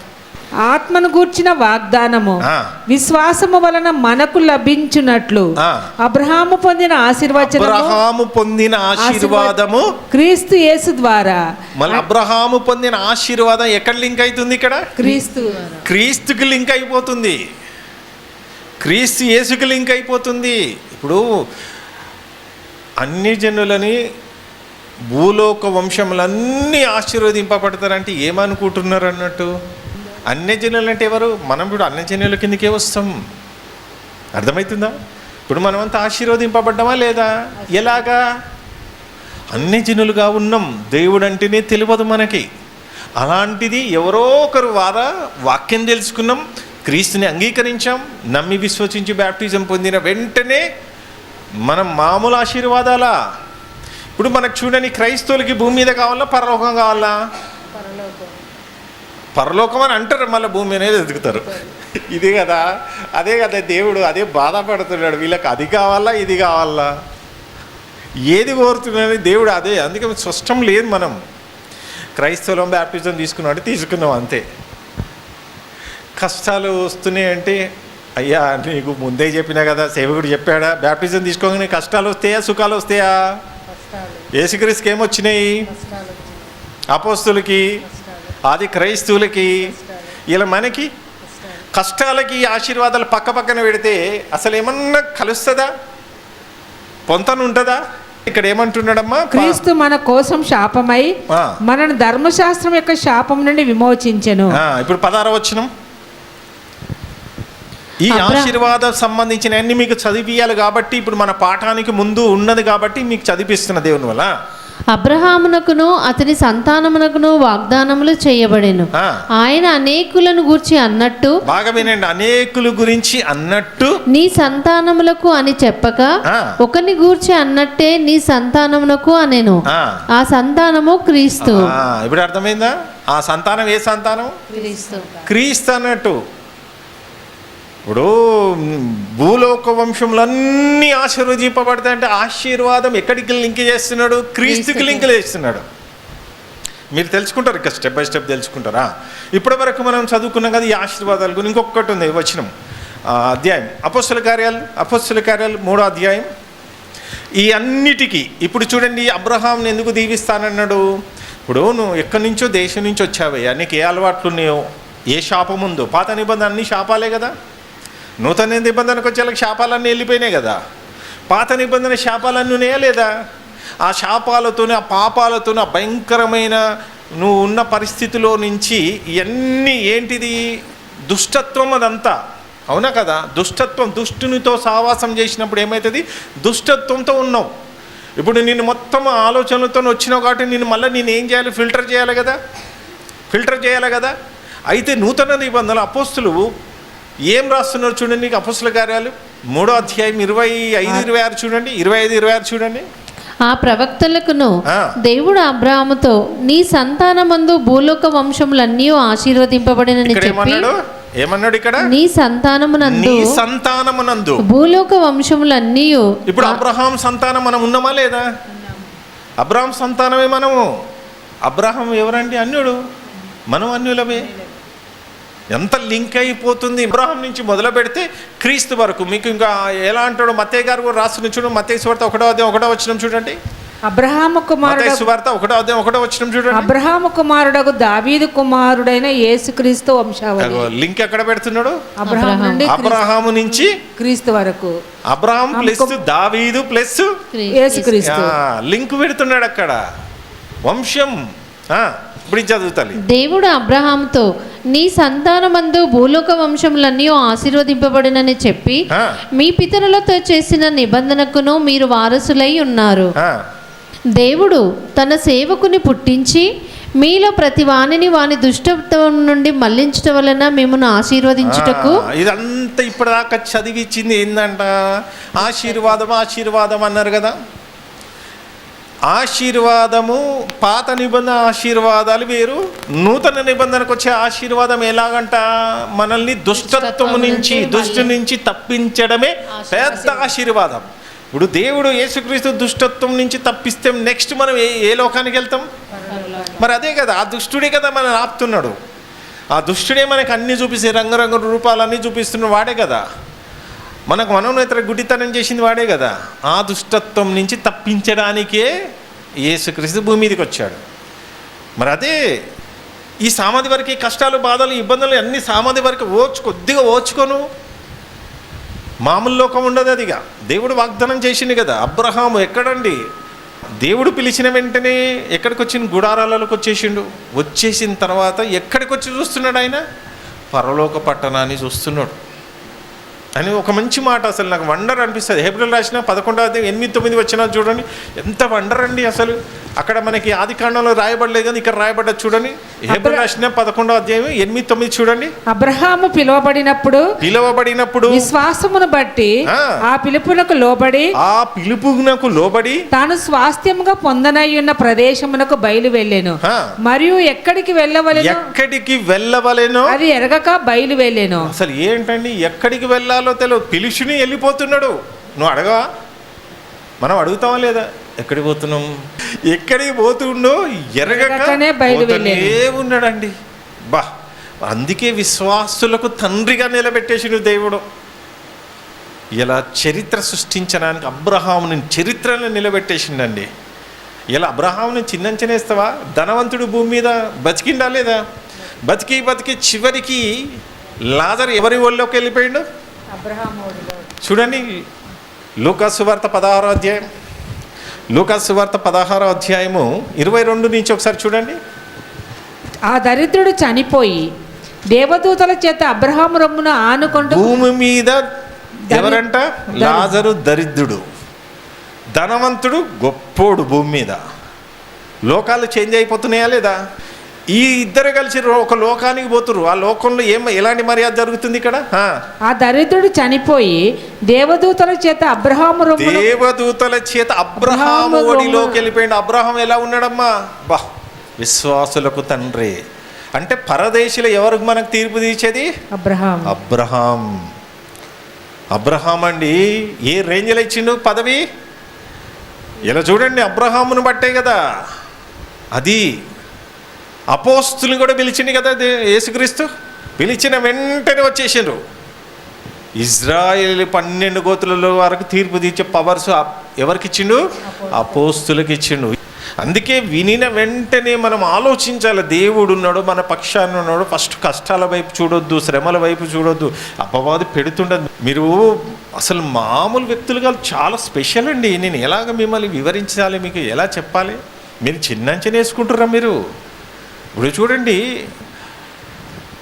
ఆత్మను గూర్చిన వాగ్దానము విశ్వాసము వలన మనకు లభించున్నట్లు అబ్రహాము పొందిన ఆశీర్వాదము క్రీస్తు యేసు ద్వారా. మళ్ళీ అబ్రహాము పొందిన ఆశీర్వాదం ఎక్కడ లింక్ అవుతుంది? ఇక్కడ క్రీస్తుకి లింక్ అయిపోతుంది, క్రీస్తు యేసుకి లింక్ అయిపోతుంది. ఇప్పుడు అన్ని జనులని భూలోక వంశములన్నీ ఆశీర్వదింపబడతారంటే ఏమనుకుంటున్నారు అన్నట్టు? అన్యజనులు అంటే ఎవరు? మనం ఇప్పుడు అన్యజనుల కిందకే వస్తాం. అర్థమవుతుందా? ఇప్పుడు మనమంతా ఆశీర్వదింపబడ్డామా లేదా? ఎలాగా? అన్యజనులుగా ఉన్నాం. దేవుడు అంటేనే తెలియదు మనకి. అలాంటిది ఎవరో ఒకరు వాక్యం తెలుసుకున్నాం, క్రీస్తుని అంగీకరించాం, నమ్మి విశ్వసించి బ్యాప్టిజం పొందిన వెంటనే మనం మామూలు ఆశీర్వాదాలా? ఇప్పుడు మనకు చూడని క్రైస్తవులకి భూమి మీద కావాలా, పరలోకం కావాలా? పరలోకం అని అంటారు, మళ్ళీ భూమి అనేది ఎదుగుతారు. ఇది కదా, అదే కదా దేవుడు అదే బాధపడుతున్నాడు. వీళ్ళకి అది కావాలా, ఇది కావాలా, ఏది కోరుతున్నాడని దేవుడు అదే. అందుకే స్పష్టం లేదు. మనం క్రైస్తవులం బ్యాప్టిజం తీసుకున్నాం అంతే. కష్టాలు వస్తున్నాయంటే అయ్యా నీకు ముందే చెప్పినా కదా, సేవకుడు చెప్పాడా, బ్యాప్టిజం తీసుకోగానే కష్టాలు వస్తాయా సుఖాలు వస్తాయా? యేసుక్రీస్తుకి ఏమొచ్చినాయి? అపోస్తులకి, ఆది క్రైస్తవులకి, ఇలా మనకి కష్టాలకి ఆశీర్వాదాలు పక్క పక్కన పెడితే అసలు ఏమన్నా కలుస్తుందా? పొంతన ఉంటుందా? ఇక్కడ ఏమంటున్నాడమ్మా? క్రీస్తు మన కోసం శాపమై మనను ధర్మశాస్త్రం యొక్క శాపం నుండి విమోచించెను. ఇప్పుడు 16వ వచనం. ఈ ఆశీర్వాదం సంబంధించిన అన్ని మీకు చదివియాలి కాబట్టి ఇప్పుడు మన పాఠానికి ముందు ఉన్నది కాబట్టి మీకు చదివిస్తున్న దేవుని వల్ల. అబ్రహామునకును అతని సంతానమునకును వాగ్దానములు చేయబడెను. ఆయన అనేకులను గూర్చి అన్నట్టు, బాగా వినండి, అనేకుల గురించి అన్నట్టు నీ సంతానములకు అని చెప్పక ఒకని గూర్చి అన్నట్టే నీ సంతానమునకు అనెను. ఆ సంతానము క్రీస్తు. ఇప్పుడు అర్థమైందా? ఆ సంతానం ఏ సంతానం? క్రీస్తు అన్నట్టు. ఇప్పుడు భూలోక వంశములన్నీ ఆశీర్వదింపబడతాయంటే ఆశీర్వాదం ఎక్కడికి లింక్ చేస్తున్నాడు? క్రీస్తుకి లింక్ చేస్తున్నాడు. మీరు తెలుసుకుంటారు, ఇక స్టెప్ బై స్టెప్ తెలుసుకుంటారా? ఇప్పటి వరకు మనం చదువుకున్నాం కదా ఈ ఆశీర్వాదాల గురించి. ఇంకొకటి ఉంది వచనం, అధ్యాయం అపోస్తల కార్యాలు 3వ అధ్యాయం. ఈ అన్నిటికీ ఇప్పుడు చూడండి, అబ్రహాంని ఎందుకు దీవిస్తానన్నాడు? ఇప్పుడు నువ్వు ఎక్కడి నుంచో దేశం నుంచి వచ్చావయ్యా, నీకు ఏ అలవాట్లు ఉన్నాయో, ఏ శాపం ఉందో. పాత నిబంధన అన్ని శాపాలే కదా. నూతన నిబంధనకు వచ్చేళ్ళకి శాపాలన్నీ వెళ్ళిపోయినాయి కదా. పాత నిబంధన శాపాలన్నీ ఉన్నాయా లేదా? ఆ శాపాలతోనే, ఆ పాపాలతోనే, ఆ భయంకరమైన నువ్వు ఉన్న పరిస్థితిలో నుంచి ఇవన్నీ ఏంటిది? దుష్టత్వం అదంతా. అవునా కదా? దుష్టత్వం, దుష్టునితో సావాసం చేసినప్పుడు ఏమవుతుంది? దుష్టత్వంతో ఉన్నావు. ఇప్పుడు నేను మొత్తం ఆలోచనలతో వచ్చినావు కాబట్టి నేను ఏం చేయాలి? ఫిల్టర్ చేయాలి కదా. అయితే నూతన నిబంధనలు అపోస్తులు ఏం రాస్తున్నారు చూడండి. అపోస్తల కార్యాలు 3వ అధ్యాయం 25-26 చూడండి. 25-26 చూడండి. ఆ ప్రవక్తలకును దేవుడు అబ్రాహాముతో నీ సంతానమందు భూలోక వంశములన్నీ ఆశీర్వదింపబడినని చెప్పి ఏమన్నాడు ఇక్కడ? నీ సంతానమునందు భూలోక వంశములన్నీ. ఇప్పుడు అబ్రహాం సంతానం మనం ఉన్నామా లేదా? అబ్రహాం సంతానమే మనము. అబ్రహాం ఎవరండి? అన్యుడు. మనం అన్యులమే. ఎంత లింక్ అయిపోతుంది అబ్రహాం నుంచి మొదలు పెడితే క్రీస్తు వరకు. మీకు ఇంకా ఎలా అంటాడు? మత్తయి గారు కూడా రాస్తున్న చూడండి. మత్తయి సువార్త 1వ అధ్యాయం 1వ వచనం చూడండి. అబ్రహాము కుమారుడు, మత్తయి సువార్త 1వ అధ్యాయం 1వ వచనం చూడండి. అబ్రహాము కుమారుడగు దావీదు కుమారుడైన యేసుక్రీస్తు వంశావళి. లింక్ ఎక్కడ పెడుతున్నాడు? అబ్రహాము నుంచి క్రీస్తు వరకు. అబ్రహాం ప్లస్ దావీదు ప్లస్ యేసుక్రీస్తు లింక్ పెడుతున్నాడు అక్కడ. వంశం. ఇప్పుడు చదువుతాలి. దేవుడు అబ్రహాముతో నీ సంతానమందు భూలోక వంశములన్నీ ఆశీర్వదింపబడినని చెప్పి మీ పితరులతో చేసిన నిబంధనకును మీరు వారసులై ఉన్నారు. దేవుడు తన సేవకుని పుట్టించి మీలో ప్రతి వాణిని వాని దుష్టత్వం నుండి మళ్లించడం వలన మిమ్మల్ని ఆశీర్వదించుటకు. ఇదంతా ఇప్పటిదాకా చదివించింది ఏందంట? ఆశీర్వాదం అన్నారు కదా. ఆశీర్వాదము, పాత నిబంధన ఆశీర్వాదాలు వేరు. నూతన నిబంధనకు వచ్చే ఆశీర్వాదం ఎలాగంట? మనల్ని దుష్టత్వము నుంచి, దుష్టు నుంచి తప్పించడమే పెద్ద ఆశీర్వాదం. ఇప్పుడు దేవుడు యేసుక్రీస్తు దుష్టత్వం నుంచి తప్పిస్తే నెక్స్ట్ మనం ఏ లోకానికి వెళ్తాం? మరి అదే కదా, ఆ దుష్టుడే కదా మనల్ని ఆపుతున్నాడు. ఆ దుష్టుడే మనకు అన్ని చూపిస్తే రంగురంగు రూపాలన్నీ చూపిస్తున్నాడు. వాడే కదా మనకు మనోనేతర గుడ్డితనం చేసింది, వాడే కదా. ఆ దుష్టత్వం నుంచి తప్పించడానికే యేసుక్రీస్తు భూమి మీదకి వచ్చాడు. మరి అదే ఈ సామాధి వరకు ఈ కష్టాలు, బాధలు, ఇబ్బందులు అన్ని సామాధి వరకు కొద్దిగా ఓచుకోను. మామూలు లోకం ఉండదు అదిగా. దేవుడు వాగ్దానం చేసింది కదా. అబ్రహాము ఎక్కడండి? దేవుడు పిలిచిన వెంటనే ఎక్కడికి వచ్చిన? గుడారాలలోకి వచ్చేసిన తర్వాత ఎక్కడికి వచ్చి చూస్తున్నాడు ఆయన? పరలోక పట్టణాన్ని చూస్తున్నాడు అని ఒక మంచి మాట. అసలు నాకు వండర్ అనిపిస్తుంది. హెబ్రీయులు రాసిన 11వ అధ్యాయం 8-9 వచ్చినా చూడండి, ఎంత వండర్ అండి అసలు. అక్కడ మనకి ఆది కాండంలో రాయబడలేదు కానీ ఇక్కడ రాయబడ్డది చూడండి. హెబ్రీయులు రాసిన 11వ అధ్యాయం 8-9 చూడండి. అబ్రహాము పిలువబడినప్పుడు విశ్వాసమును బట్టి ఆ పిలుపునకు లోబడి తాను స్వాస్థ్యముగా పొందనయ్యున్న ప్రదేశమునకు బయలు వెళ్ళెను. మరియు ఎక్కడికి వెళ్ళవలెనో అది ఎరగక బయలు వెళ్ళెను. అసలు ఏంటండి ఎక్కడికి వెళ్ళాలో తెలియదు. పిలుచుని వెళ్ళిపోతున్నాడు. నువ్వు అడగా? మనం అడుగుతావా లేదా? ఎక్కడికి పోతున్నాం? ఎక్కడికి పోతుండో ఎరగకనే బయలువెళ్ళే ఉన్నాడండి. బా, అందుకే విశ్వాసులకు తండ్రిగా నిలబెట్టేసిన దేవుడు. ఇలా చరిత్ర సృష్టించడానికి అబ్రహాముని చరిత్రను నిలబెట్టేసిండండి. ఇలా అబ్రహాముని చిన్నంచనేస్తావా? ధనవంతుడు భూమి మీద బతికిండా లేదా? బతికి చివరికి లాజరు ఎవరి ఒళ్ళోకి వెళ్ళిపోయిండు? చూడండి లూకా సువార్త 16వ అధ్యాయం. లూకాసు వార్త 16వ అధ్యాయము 22 నుంచి ఒకసారి చూడండి. ఆ దరిద్రుడు చనిపోయి దేవదూతల చేత అబ్రహాము రొమ్మున ఆనుకుంటూ. భూమి మీద ఎవరంట? లాజరు దరిద్రుడు, ధనవంతుడు గొప్పోడు. భూమి మీద లోకాలు చేంజ్ అయిపోతున్నాయా లేదా? ఈ ఇద్దరు కలిసి ఒక లోకానికి పోతురు. ఆ లోకంలో ఎలాంటి మర్యాద జరుగుతుంది ఇక్కడ? ఆ దరిద్రుడు చనిపోయి దేవదూతల చేత అబ్రహాము ఒడిలోకి వెళ్ళిపోయింది. అబ్రహాం ఎలా ఉన్నాడమ్మా? బా, విశ్వాసులకు తండ్రి. అంటే పరదేశులు ఎవరికి మనకు తీర్పు తీర్చేది? అబ్రహాం అండి. ఏ రేంజ్లో ఇచ్చిండు పదవి? ఇలా చూడండి, అబ్రహామును బట్టే కదా. అది అపోస్తులు కూడా పిలిచింది కదా యేసుక్రీస్తు. పిలిచిన వెంటనే వచ్చేసిండ్రు. ఇజ్రాయేల్ 12 గోత్రుల వరకు తీర్పు తీర్చే పవర్స్ ఎవరికి ఇచ్చిండు? అపోస్తులకు ఇచ్చిండు. అందుకే వినిన వెంటనే మనం ఆలోచించాలి, దేవుడు ఉన్నాడు, మన పక్షాన్ని ఉన్నాడు. ఫస్ట్ కష్టాల వైపు చూడొద్దు, శ్రమల వైపు చూడొద్దు. అపవాది పెడుతుండదు. మీరు అసలు మామూలు వ్యక్తులుగా చాలా స్పెషల్ అండి. నేను ఎలాగ మిమ్మల్ని వివరించాలి, మీకు ఎలా చెప్పాలి? మీరు చిన్నంచనే వేసుకుంటుర్రా మీరు? ఇప్పుడు చూడండి,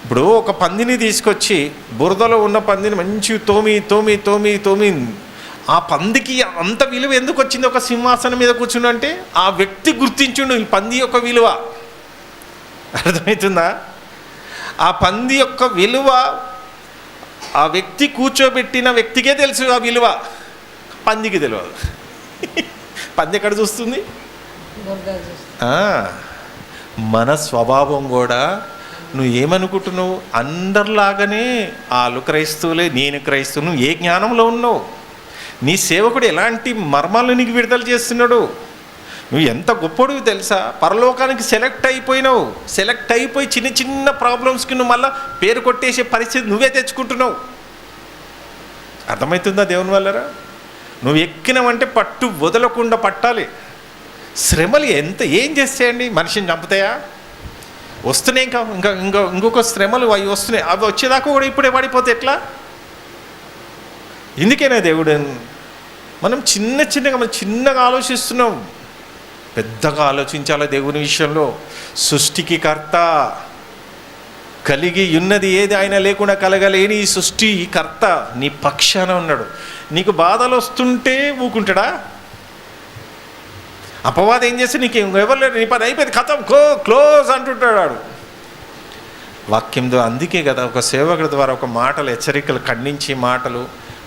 ఇప్పుడు ఒక పందిని తీసుకొచ్చి బురదలో ఉన్న పందిని మంచి తోమి ఆ పందికి అంత విలువ ఎందుకు వచ్చింది? ఒక సింహాసనం మీద కూర్చుండు అంటే ఆ వ్యక్తి గుర్తించుండు ఈ పంది యొక్క విలువ. అర్థమవుతుందా? ఆ పంది యొక్క విలువ ఆ వ్యక్తి కూర్చోబెట్టిన వ్యక్తికే తెలుసు. ఆ విలువ పందికి తెలియదు. పంది ఎక్కడ చూస్తుంది? మన స్వభావం కూడా నువ్వు ఏమనుకుంటున్నావు? అందరిలాగానే వాళ్ళు క్రైస్తవులే, నేను క్రైస్తవు. నువ్వు ఏ జ్ఞానంలో ఉన్నావు? నీ సేవకుడు ఎలాంటి మర్మాలను నీకు విడుదల చేస్తున్నాడు? నువ్వు ఎంత గొప్పడు తెలుసా? పరలోకానికి సెలెక్ట్ అయిపోయినావు. సెలెక్ట్ అయిపోయి చిన్న చిన్న ప్రాబ్లమ్స్కి నువ్వు మళ్ళీ పేరు కొట్టేసే పరిస్థితి నువ్వే తెచ్చుకుంటున్నావు. అర్థమవుతుందా దేవుని వల్లరా? నువ్వు ఎక్కినవంటే పట్టు వదలకుండా పట్టాలి. శ్రమలు ఏం చేస్తాయండి? మనిషిని చంపుతాయా? వస్తున్నాయి. ఇంకొక శ్రమలు అవి వస్తున్నాయి. అవి వచ్చేదాకా కూడా ఇప్పుడే పడిపోతే ఎట్లా? ఎందుకైనా దేవుడు మనం చిన్నగా ఆలోచిస్తున్నాం. పెద్దగా ఆలోచించాలి దేవుని విషయంలో. సృష్టికి కర్త, కలిగి ఉన్నది ఏది ఆయన లేకుండా కలగలేని ఈ సృష్టి కర్త నీ పక్షాన ఉన్నాడు. నీకు బాధలు వస్తుంటే ఊకుంటాడా? అపవాదం ఏం చేస్తే నీకు ఎవరు లేరు, నీ పని అయిపోయింది, కథం క్లోజ్ అంటుంటాడు వాడు. వాక్యంతో అందుకే కదా ఒక సేవకుడి ద్వారా ఒక మాటలు, హెచ్చరికలు, ఖండించే మాటలు,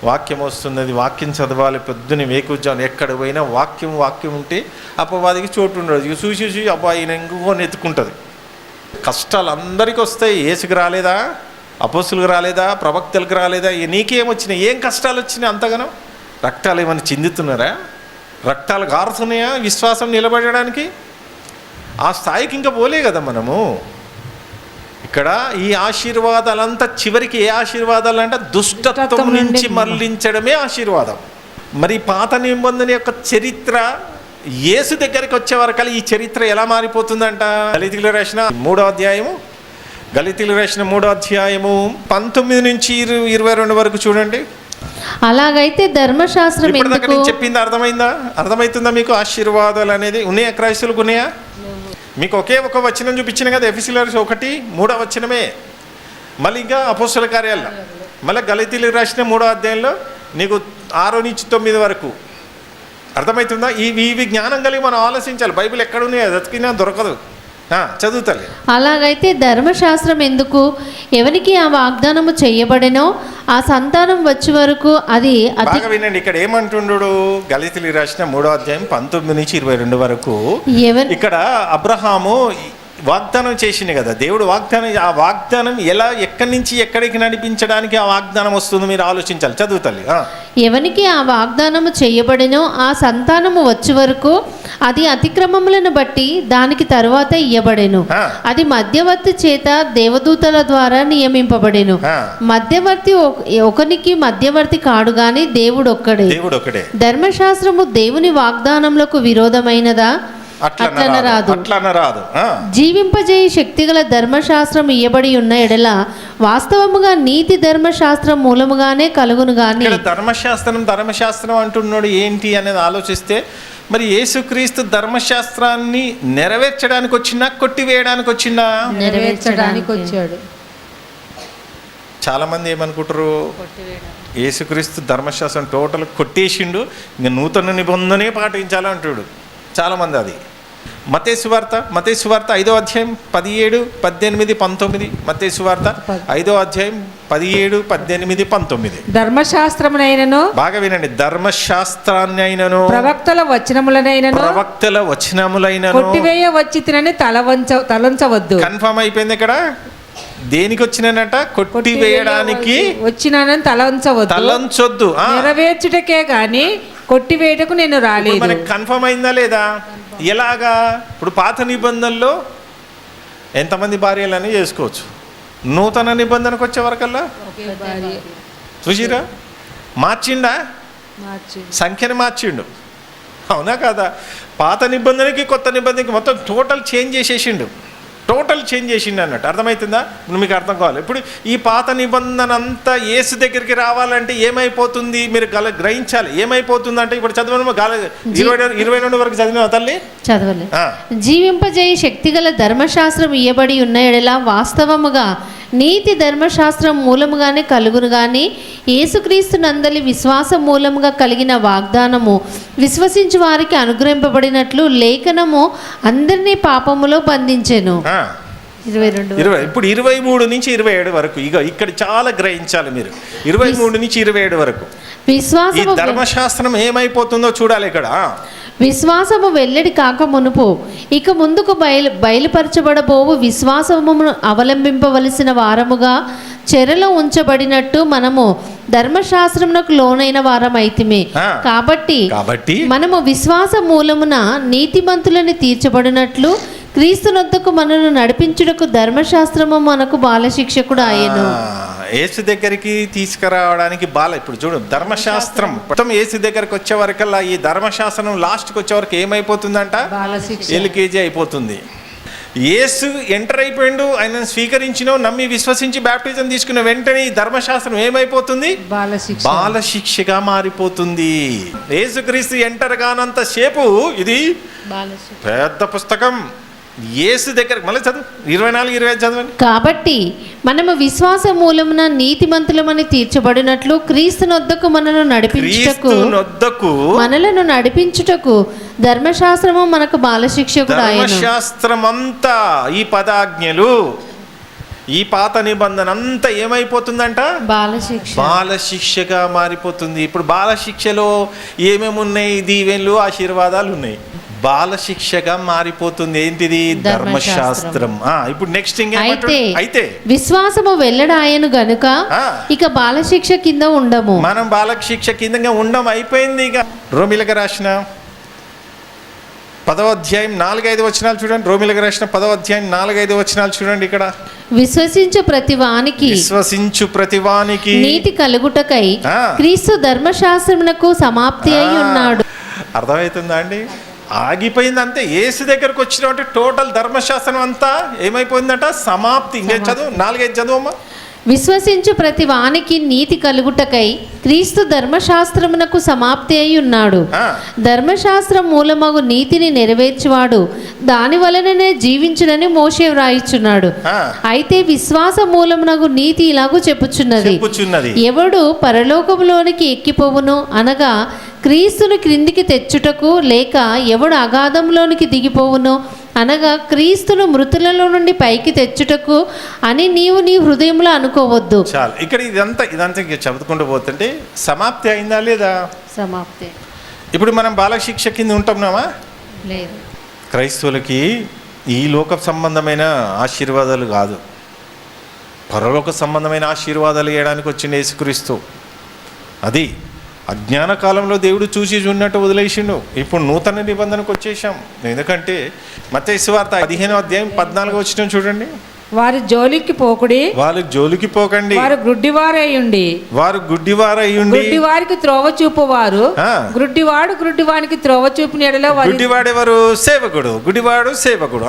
వాక్యం వస్తున్నది, వాక్యం చదవాలి. పొద్దున్న వేకుజ్జాను ఎక్కడ పోయినా వాక్యం ఉంటే అపవాదికి చోటు ఉండదు. చూసి అబ్బాయి ఇంకో నెత్తుకుంటుంది. కష్టాలు అందరికీ వస్తాయి. యేసుకు రాలేదా? అపోస్తులకు రాలేదా? ప్రవక్తలకు రాలేదా? నీకేమొచ్చినాయి? ఏం కష్టాలు వచ్చినాయి అంతగానో? రక్తాలు ఏమైనా చిందుతున్నారా? రక్తాలు గారుతున్నాయా విశ్వాసం నిలబడడానికి? ఆ స్థాయికి ఇంకా పోలే కదా మనము. ఇక్కడ ఈ ఆశీర్వాదాలంతా చివరికి ఏ ఆశీర్వాదాలు అంటే దుష్టత్వం నుంచి మరలించడమే ఆశీర్వాదం. మరి పాత నిబంధన యొక్క చరిత్ర యేసు దగ్గరికి వచ్చే వరకు ఈ చరిత్ర ఎలా మారిపోతుందంట? గలితీయులకు రాసిన 3వ అధ్యాయము 19 నుంచి 22 వరకు చూడండి. అలాగైతే ధర్మశాస్త్రం చెప్పింది అర్థమవుతుందా మీకు? ఆశీర్వాదాలు అనేది ఉన్నాయా? క్రైస్తవులకు ఉన్నాయా? మీకు ఒకే ఒక వచనం చూపించిన కదా, ఎఫెసీయులకు 1:3 వచనమే. మళ్ళీ ఇంకా అపోస్తల కార్యాల్లో మళ్ళీ గలితీయులకు రాసిన 3వ అధ్యాయంలో నీకు 6 నుంచి 9 వరకు. అర్థమవుతుందా? ఇవి జ్ఞానం కలిగి మనం ఆలోచించాలి. బైబిల్ ఎక్కడున్నాయో వెతికినా దొరకదు. చదువుతాలి. అలాగైతే ధర్మశాస్త్రం ఎందుకు? ఎవరికి ఆ వాగ్దానము చేయబడెనో ఆ సంతానం వచ్చే వరకు అది బాగా వినండి. ఇక్కడ ఏమంటుండు? గలితీయులకు రాసిన 3వ అధ్యాయం 19 నుంచి 22 వరకు. ఇక్కడ అబ్రహాము వాగ్దానం చేసింది కదా దేవుడు. ఆ వాగ్దానం ఎక్కడి నుంచి ఎక్కడికి నడిపించడానికి ఆ వాగ్దానం వస్తుందో మీరు ఆలోచించాలి. చదువుతాలి. ఎవనికి ఆ వాగ్దానము చేయబడినో ఆ సంతానము వచ్చే వరకు అది అతిక్రమములను బట్టి దానికి తరువాత ఇయ్యబడెను. అది మధ్యవర్తి చేత దేవదూతల ద్వారా నియమింపబడెను. మధ్యవర్తి ఒకనికి మధ్యవర్తి కాడు గాని దేవుడు ఒక్కడే. దేవుడు ఒక్కడే. ధర్మశాస్త్రము దేవుని వాగ్దానములకు విరోధమైనదా? అట్లనరాదు. జీవింపజేయ శక్తిగల ధర్మశాస్త్రం ఇయ్యబడి ఉన్న ఎడల వాస్తవముగా నీతి ధర్మశాస్త్రం మూలముగానే కలుగును గాని. ధర్మశాస్త్రం అంటున్నాడు ఏంటి అనేది ఆలోచిస్తే, మరి యేసుక్రీస్తు ధర్మశాస్త్రాన్ని నెరవేర్చడానికి వచ్చినా కొట్టివేయడానికి వచ్చినా? నెరవేర్చడానికి వచ్చాడు. చాలా మంది ఏమనుకుంటారు, యేసుక్రీస్తు ధర్మశాస్త్రం టోటల్ కొట్టేసిండు, ఇంకా నూతన నిబంధనే పాటించాలంటాడు చాలామంది. అది మత్తయి సువార్త 5వ అధ్యాయం 17, 18, 19. మత్తయి సువార్త 5వ అధ్యాయం 17, 18, 19. ధర్మశాస్త్రమునైనను, బాగా వినండి, ధర్మశాస్త్రాన్ని అయినను ప్రవక్తల వచనములైనను కొట్టివేయ వచ్చితినని తలంచవద్దు. కన్ఫర్మ్ అయిపోయింది ఇక్కడ. దేనికి వచ్చినానట? కొట్టివేయడానికి వచ్చినానని తలంచొద్దు. నెరవేర్చుటకే గాని కొట్టివేయటకు నేను రాలేదు. మనకు కన్ఫర్మ్ అయిందా లేదా? ఎలాగా? ఇప్పుడు పాత నిబంధనలో ఎంతమంది భార్యలని చేసుకోవచ్చు, నూతన నిబంధనకు వచ్చే వరకల్లా చూసిరా మార్చిండా? సంఖ్యను మార్చిండు, అవునా కదా? పాత నిబంధనకి కొత్త నిబంధనకి మొత్తం టోటల్ చేంజ్ చేసిండు అన్నట్టు. అర్థమవుతుందా? ఇప్పుడు మీకు అర్థం కావాలి. ఇప్పుడు ఈ పాత నిబంధన అంతా యేసు దగ్గరికి రావాలంటే ఏమైపోతుంది మీరు గ్రహించాలి. ఏమైపోతుంది అంటే, ఇప్పుడు చదవను 22 వరకు చదివిన తల్లి చదవలే. జీవింపజేయ శక్తిగల ధర్మశాస్త్రం ఇయ్యబడి ఉన్న ఎడల వాస్తవముగా నీతి ధర్మశాస్త్రం మూలముగానే కలుగును గాని యేసుక్రీస్తు నందలి విశ్వాసం మూలముగా కలిగిన వాగ్దానము విశ్వసించు వారికి అనుగ్రహింపబడినట్లు లేఖనము అందరినీ పాపములో బంధించెను. 22 ఇప్పుడు 23 నుంచి 27 వరకు ఇక్కడ చాలా గ్రహించాలి మీరు. 23 నుంచి 27 వరకు విశ్వాసం ధర్మశాస్త్రం ఏమైపోతుందో చూడాలి ఇక్కడ. విశ్వాసము వెల్లడి కాక మునుపు ఇక ముందుకు బయలుపరచబడబోవు విశ్వాసమును అవలంబింపవలసిన వారముగా చెరలో ఉంచబడినట్టు మనము ధర్మశాస్త్రమునకు లోనైన వారమైతిమే. కాబట్టి మనము విశ్వాస మూలమున నీతిమంతులని తీర్చబడినట్లు క్రీస్తునొద్దకు మనను నడిపించుటకు ధర్మశాస్త్రము మనకు బాలశిక్షకుడు ఆయను. యేసు దగ్గరికి తీసుకురావడానికి ఇప్పుడు చూడు, ధర్మశాస్త్రం మొత్తం యేసు దగ్గరికి వచ్చే వరకల్లా ఈ ధర్మశాస్త్రం లాస్ట్కి వచ్చే వరకు ఏమైపోతుందంట? LKG అయిపోతుంది. యేసు ఎంటర్ అయిపోయిండు, ఆయనను స్వీకరించిన నమ్మి విశ్వసించి బ్యాప్టిజం తీసుకున్న వెంటనే ఈ ధర్మశాస్త్రం ఏమైపోతుంది? బాలశిక్షగా మారిపోతుంది. యేసుక్రీస్తు ఎంటర్ కానంత సేపు ఇది పెద్ద పుస్తకం. యేసు దగ్గర మళ్ళీ చదువు 24, 25 చదవండి. కాబట్టి మనము విశ్వాస మూలమున నీతిమంతులమని తీర్చబడినట్లు క్రీస్తునొద్దకు మనలను నడిపించుటకు ధర్మశాస్త్రము మనకు బాలశిక్షకుడు ఆయను. ధర్మశాస్త్రమంతా ఈ పదాజ్ఞలు ఈ పాత నిబంధన అంతా ఏమైపోతుందంట? బాలశిక్షగా మారిపోతుంది. ఇప్పుడు బాలశిక్షలో ఏమేమి ఉన్నాయి? దీవెనలు, ఆశీర్వాదాలు ఉన్నాయి. బాలశిక్షగా మారిపోతుంది. ఏంటిది? ధర్మశాస్త్రం. ఇప్పుడు నెక్స్ట్ అయితే విశ్వాసము వెల్లడాయను గనుక ఇక బాలశిక్ష కింద ఉండము. మనం బాలశిక్ష కింద ఉండం అయిపోయింది. ఇక రోమిలకు రాసిన 10వ అధ్యాయం 4-5 వచనాలు చూడండి. రోమిలకు రాసిన 10వ అధ్యాయం 4-5 వచనాలు చూడండి. ఇక్కడ విశ్వసించు ప్రతివానికి నీతి కలుగుటకై క్రీస్తు ధర్మశాస్త్రమునకు సమాప్తి అయి ఉన్నాడు. అర్థమవుతుందా అండి? ఆగిపోయింది అంతే. యేసు దగ్గరకు వచ్చినట్టు టోటల్ ధర్మశాస్త్రం అంతా ఏమైపోయిందంట? సమాప్తి. ఇంకే చదువు 4-5 చదువమ్మా. విశ్వసించు ప్రతి వానికి నీతి కలుగుటకై క్రీస్తు ధర్మశాస్త్రమునకు సమాప్తి అయి ఉన్నాడు. ధర్మశాస్త్రం మూలమగు నీతిని నెరవేర్చువాడు దాని వలననే జీవించునని మోషే వ్రాయిచున్నాడు. అయితే విశ్వాస మూలమునగు నీతి ఇలాగూ చెప్పుచున్నది, ఎవడు పరలోకములోనికి ఎక్కిపోవును అనగా క్రీస్తును క్రిందికి తెచ్చుటకు, లేక ఎవడు అగాధంలోనికి దిగిపోవును అనగా క్రీస్తును మృతులలో నుండి పైకి తెచ్చుటకు అని నీవు నీ హృదయంలో అనుకోవద్దు. చాలు. ఇక్కడ ఇదంతా చదువుకుంటూ పోతుంటే సమాప్తి అయిందా లేదా? సమాప్తి. ఇప్పుడు మనం బాలశిక్ష కింద ఉంటున్నామా? లేదు. క్రైస్తవులకి ఈ లోక సంబంధమైన ఆశీర్వాదాలు కాదు, పరలోక సంబంధమైన ఆశీర్వాదాలు ఇవ్వడానికి వచ్చిన యేసుక్రీస్తు. అది అజ్ఞాన కాలంలో దేవుడు చూసి చూన్నట్టు వదిలేసిండు. ఇప్పుడు నూతన నిబంధనకు వచ్చేసాం. ఎందుకంటే మత్తయి సువార్త 15వ అధ్యాయం 14వ వచనం చూడండి. వారి జోలికి పోకుడి, వాళ్ళ జోలికి పోకండి. వారు గుడ్డివారయ్యుండి, గుడ్డి వారికి త్రోవ చూపువారు. గుడ్డివానికి త్రోవ చూపిన ఎడల గుడ్డివాడెవరు? సేవకుడు. గుడ్డివాడు సేవకుడు.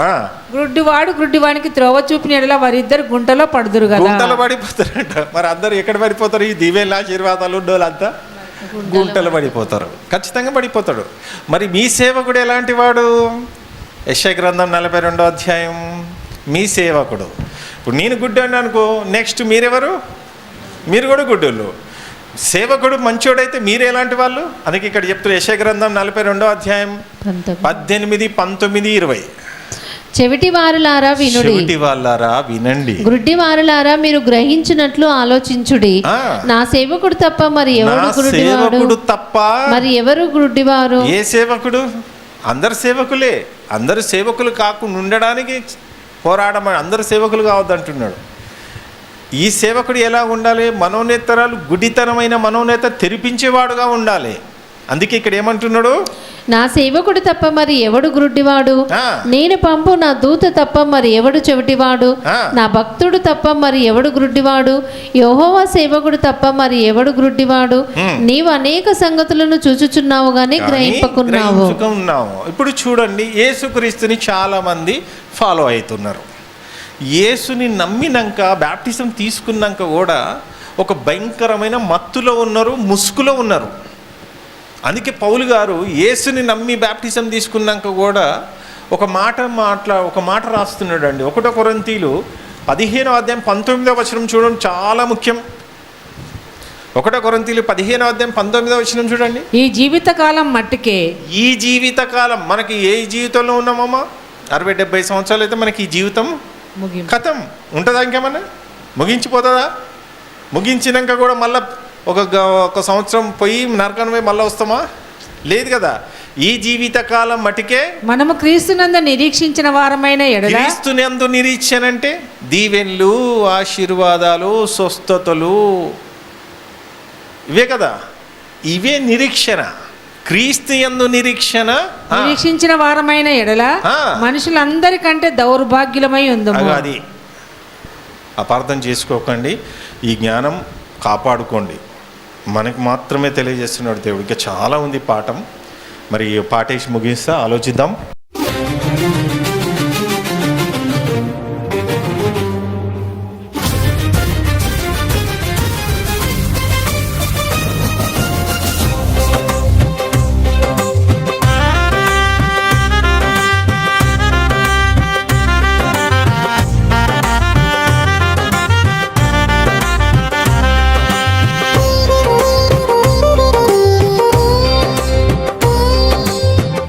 గుడ్డివానికి త్రోవ చూపిన ఎడల వారిద్దరు గుంటలో పడుదురు కదా. గుంటలో పడిపోతారంట. మరి అందరు ఎక్కడ పడిపోతారు? ఈ దీవెల ఆశీర్వాదాలు ఉండోళ్ళంతా గుంటలు పడిపోతారు. ఖచ్చితంగా పడిపోతాడు. మరి మీ సేవకుడు ఎలాంటి వాడు? యెషయా గ్రంథం 42వ అధ్యాయం. మీ సేవకుడు. ఇప్పుడు నేను గుడ్డోని అనుకో, నెక్స్ట్ మీరెవరు? మీరు కూడా గుడ్డోళ్ళు. సేవకుడు మంచోడైతే మీరు ఎలాంటి వాళ్ళు? అందుకే ఇక్కడ చెప్తారు యెషయా గ్రంథం 42వ అధ్యాయం 18, 19, 20. చెవిటి వారులారా వినండి. గుడ్డి వారులారా మీరు గ్రహించినట్లు ఆలోచించుడి. నా సేవకుడు తప్ప మరి ఎవరు గుడ్డివాడు? మరి ఎవరు గుడ్డివారు? ఏ సేవకుడు? అందరు సేవకులే. అందరు సేవకులు కాకుండా ఉండడానికి పోరాడమని, అందరు సేవకులు కావద్దంటున్నాడు. ఈ సేవకుడు ఎలా ఉండాలి? మనోనేతరాలు, గుడ్డితనమైన మనోనేత తెరిపించేవాడుగా ఉండాలి. అందుకే ఇక్కడ ఏమంటున్నాడు? నా సేవకుడు తప్ప మరి ఎవడు గుడ్డివాడు? నేను పంపు నా దూత తప్ప మరి ఎవడు చెవిటివాడు? నా భక్తుడు తప్ప మరి ఎవడు గుడ్డివాడు? యెహోవా సేవకుడు తప్ప మరి ఎవడు గుడ్డివాడు? నీవు అనేక సంగతులను చూచుచున్నావు గానీ గ్రహింపకున్నావు. ఇప్పుడు చూడండి, యేసుక్రీస్తుని చాలా మంది ఫాలో అవుతున్నారు. యేసుని నమ్మినాక, బ్యాప్టిజం తీసుకున్నాక కూడా ఒక భయంకరమైన మత్తులో ఉన్నారు, ముసుగులో ఉన్నారు. అందుకే పౌలు గారు యేసుని నమ్మి బ్యాప్టిజం తీసుకున్నాక కూడా ఒక మాట రాస్తున్నాడు అండి. 1 కొరింథీయులు 15వ అధ్యాయం 19వ వచనం చూడండి, చాలా ముఖ్యం. 1 కొరింథీయులు 15వ అధ్యాయం 19వ వచనం చూడండి. ఈ జీవితకాలం మట్టుకే, ఈ జీవితకాలం మనకి ఏ జీవితంలో ఉన్నామమ్మా? 60-70 సంవత్సరాలు అయితే మనకి ఈ జీవితం ఖతం ఉంటుందా? ఇంకేమన్నా ముగించిపోతుందా? ముగించినాక కూడా మళ్ళీ ఒక సంవత్సరం పోయి నరకం పోయి మళ్ళీ వస్తామా? లేదు కదా. ఈ జీవితకాలం మటుకే మనము క్రీస్తునందు నిరీక్షించిన వారమైన ఎడల, క్రీస్తునందు నిరీక్షణ అంటే దీవెన్లు, ఆశీర్వాదాలు, స్వస్థతలు, ఇవే కదా. ఇవే నిరీక్షణ. క్రీస్తుయందు నిరీక్షించిన వారమైన ఎడల మనుషులందరికంటే దౌర్భాగ్యులమై ఉందము. అది అపార్థం చేసుకోకండి. ఈ జ్ఞానం కాపాడుకోండి. మనకు మాత్రమే తెలియజేస్తున్నాడు దేవుడు. ఇంకా చాలా ఉంది పాఠం. మరి పాఠేసి ముగిస్తా, ఆలోచిద్దాం.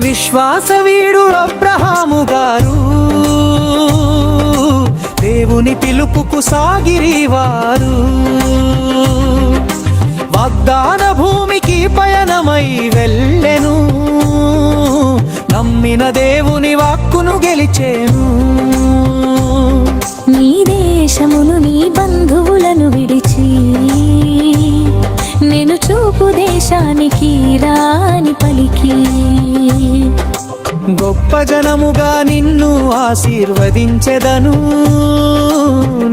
విశ్వాసవీడు అబ్రహాము గారు, దేవుని పిలుపుకు సాగిరివారు. వాగ్దాన భూమికి పయనమై వెళ్ళెను, నమ్మిన దేవుని వాక్కును గెలిచెను. నీ దేశమును నీ బంధువులను విడిచి నేను చూపు దేశానికి రాని పలికి గొప్ప జనముగా నిన్ను ఆశీర్వదించెదను,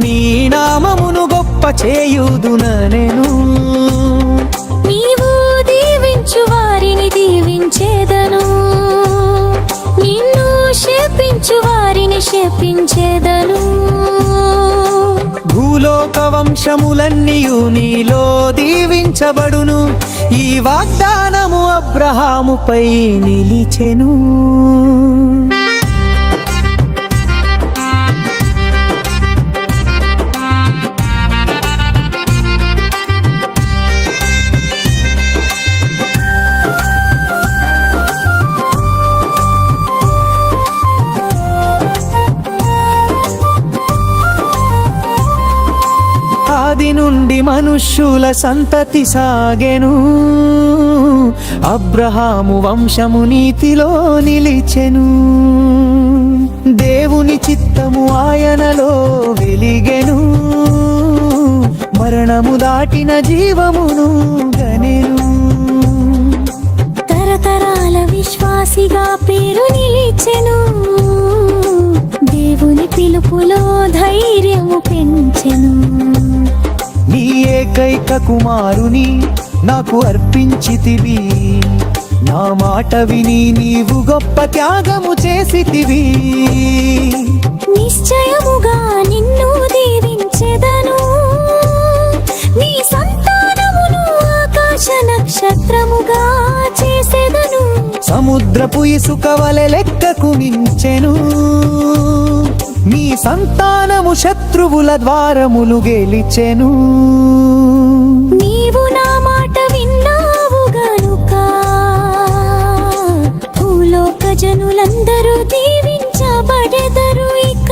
నీ నామమును గొప్ప చేయుదునెను. నీవు దీవించు వారిని దీవించేదను, నిన్ను శపించు వారిని శపించేదను. భూలోక వంశములన్నీయు నీలో దీవించబడును, ఈ వాగ్దానము అబ్రహాముపై నిలిచెను. ఆది నుండి మనుష్యుల సంతతి సాగెను, అబ్రహాము వంశము నీతిలో నిలిచెను. దేవుని చిత్తము ఆయనలో వెలిగెను, మరణము దాటిన జీవమును గనెను. తరతరాల విశ్వాసిగా పేరు నిలిచెను, దేవుని పిలుపులో ధైర్యము పెంచెను. నీ ఏకైక కుమారుని నాకు అర్పించితివి, నా మాట విని నీవు గొప్ప త్యాగము చేసితివి. నిశ్చయముగా నిన్ను దీవించెదను, నీ సంతానమును ఆకాశ నక్షత్రముగా చేసెదను. సముద్రపు ఇసుక వలె లెక్కకు మించెను, నీ సంతానము శత్రువుల ద్వారములు గెలిచెను. నీవు నా మాట విన్నావు గనుక భూలోక జనులందరూ దీవించబడెదరు ఇక.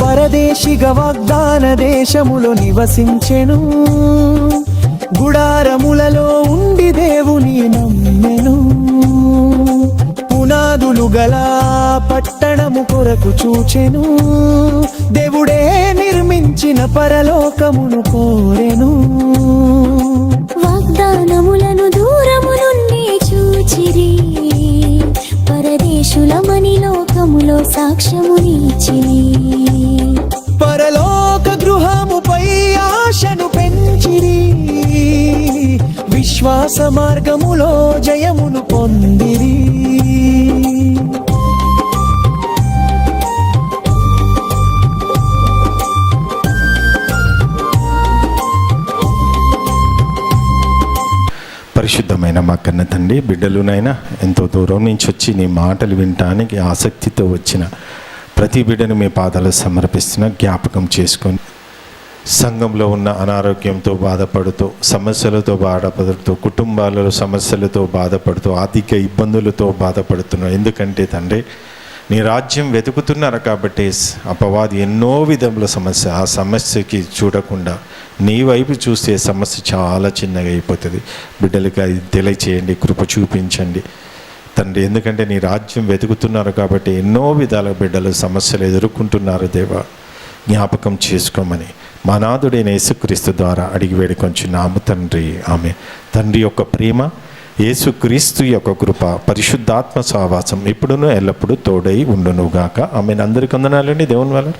పరదేశిగా వాగ్దాన దేశములో నివసించెను, గుడారములలో ఉండి దేవుని నమ్మెను. పునాదులు గల పట్టణము కొరకు చూచెను, దేవుడే నిర్మించిన పరలోకమును కోరెను. వాగ్దానములను దూరము నుండి చూచిరి, పరదేశులమని లోకములో సాక్ష్యమునిచ్చిరి. పరలోక గృహముపై ఆశను పెంచిరి, విశ్వాస మార్గములో జయమును పొందిరి. పరిశుద్ధమైన మా కన్న తండ్రి, బిడ్డలునైనా ఎంతో దూరం నుంచి వచ్చి నీ మాటలు వినటానికి ఆసక్తితో వచ్చిన ప్రతి బిడ్డను మీ పాదాలు సమర్పిస్తున్న జ్ఞాపకం చేసుకొని, సంఘంలో ఉన్న అనారోగ్యంతో బాధపడుతూ, సమస్యలతో బాధపడుతూ, కుటుంబాలలో సమస్యలతో బాధపడుతూ, ఆర్థిక ఇబ్బందులతో బాధపడుతున్నారు. ఎందుకంటే తండ్రి నీ రాజ్యం వెతుకుతున్నారు కాబట్టి అపవాది ఎన్నో విధముల సమస్య, ఆ సమస్యకి చూడకుండా నీ వైపు చూస్తే సమస్య చాలా చిన్నగా అయిపోతుంది. బిడ్డలకి అది తెలియచేయండి, కృప చూపించండి తండ్రి. ఎందుకంటే నీ రాజ్యం వెతుకుతున్నారు కాబట్టి ఎన్నో విధాల బిడ్డలు సమస్యలు ఎదుర్కొంటున్నారు. దేవా, జ్ఞాపకం చేసుకోమని మా నాథుడైన యేసుక్రీస్తు ద్వారా అడిగి వేడుకొంచున్నాము తండ్రి. ఆమె తండ్రి యొక్క ప్రేమ, యేసుక్రీస్తు యొక్క కృప, పరిశుద్ధాత్మ సహవాసం ఇప్పుడును ఎల్లప్పుడూ తోడై ఉండునుగాక. ఆమె అందరికీ వందనాలండి. దేవుని వల్ల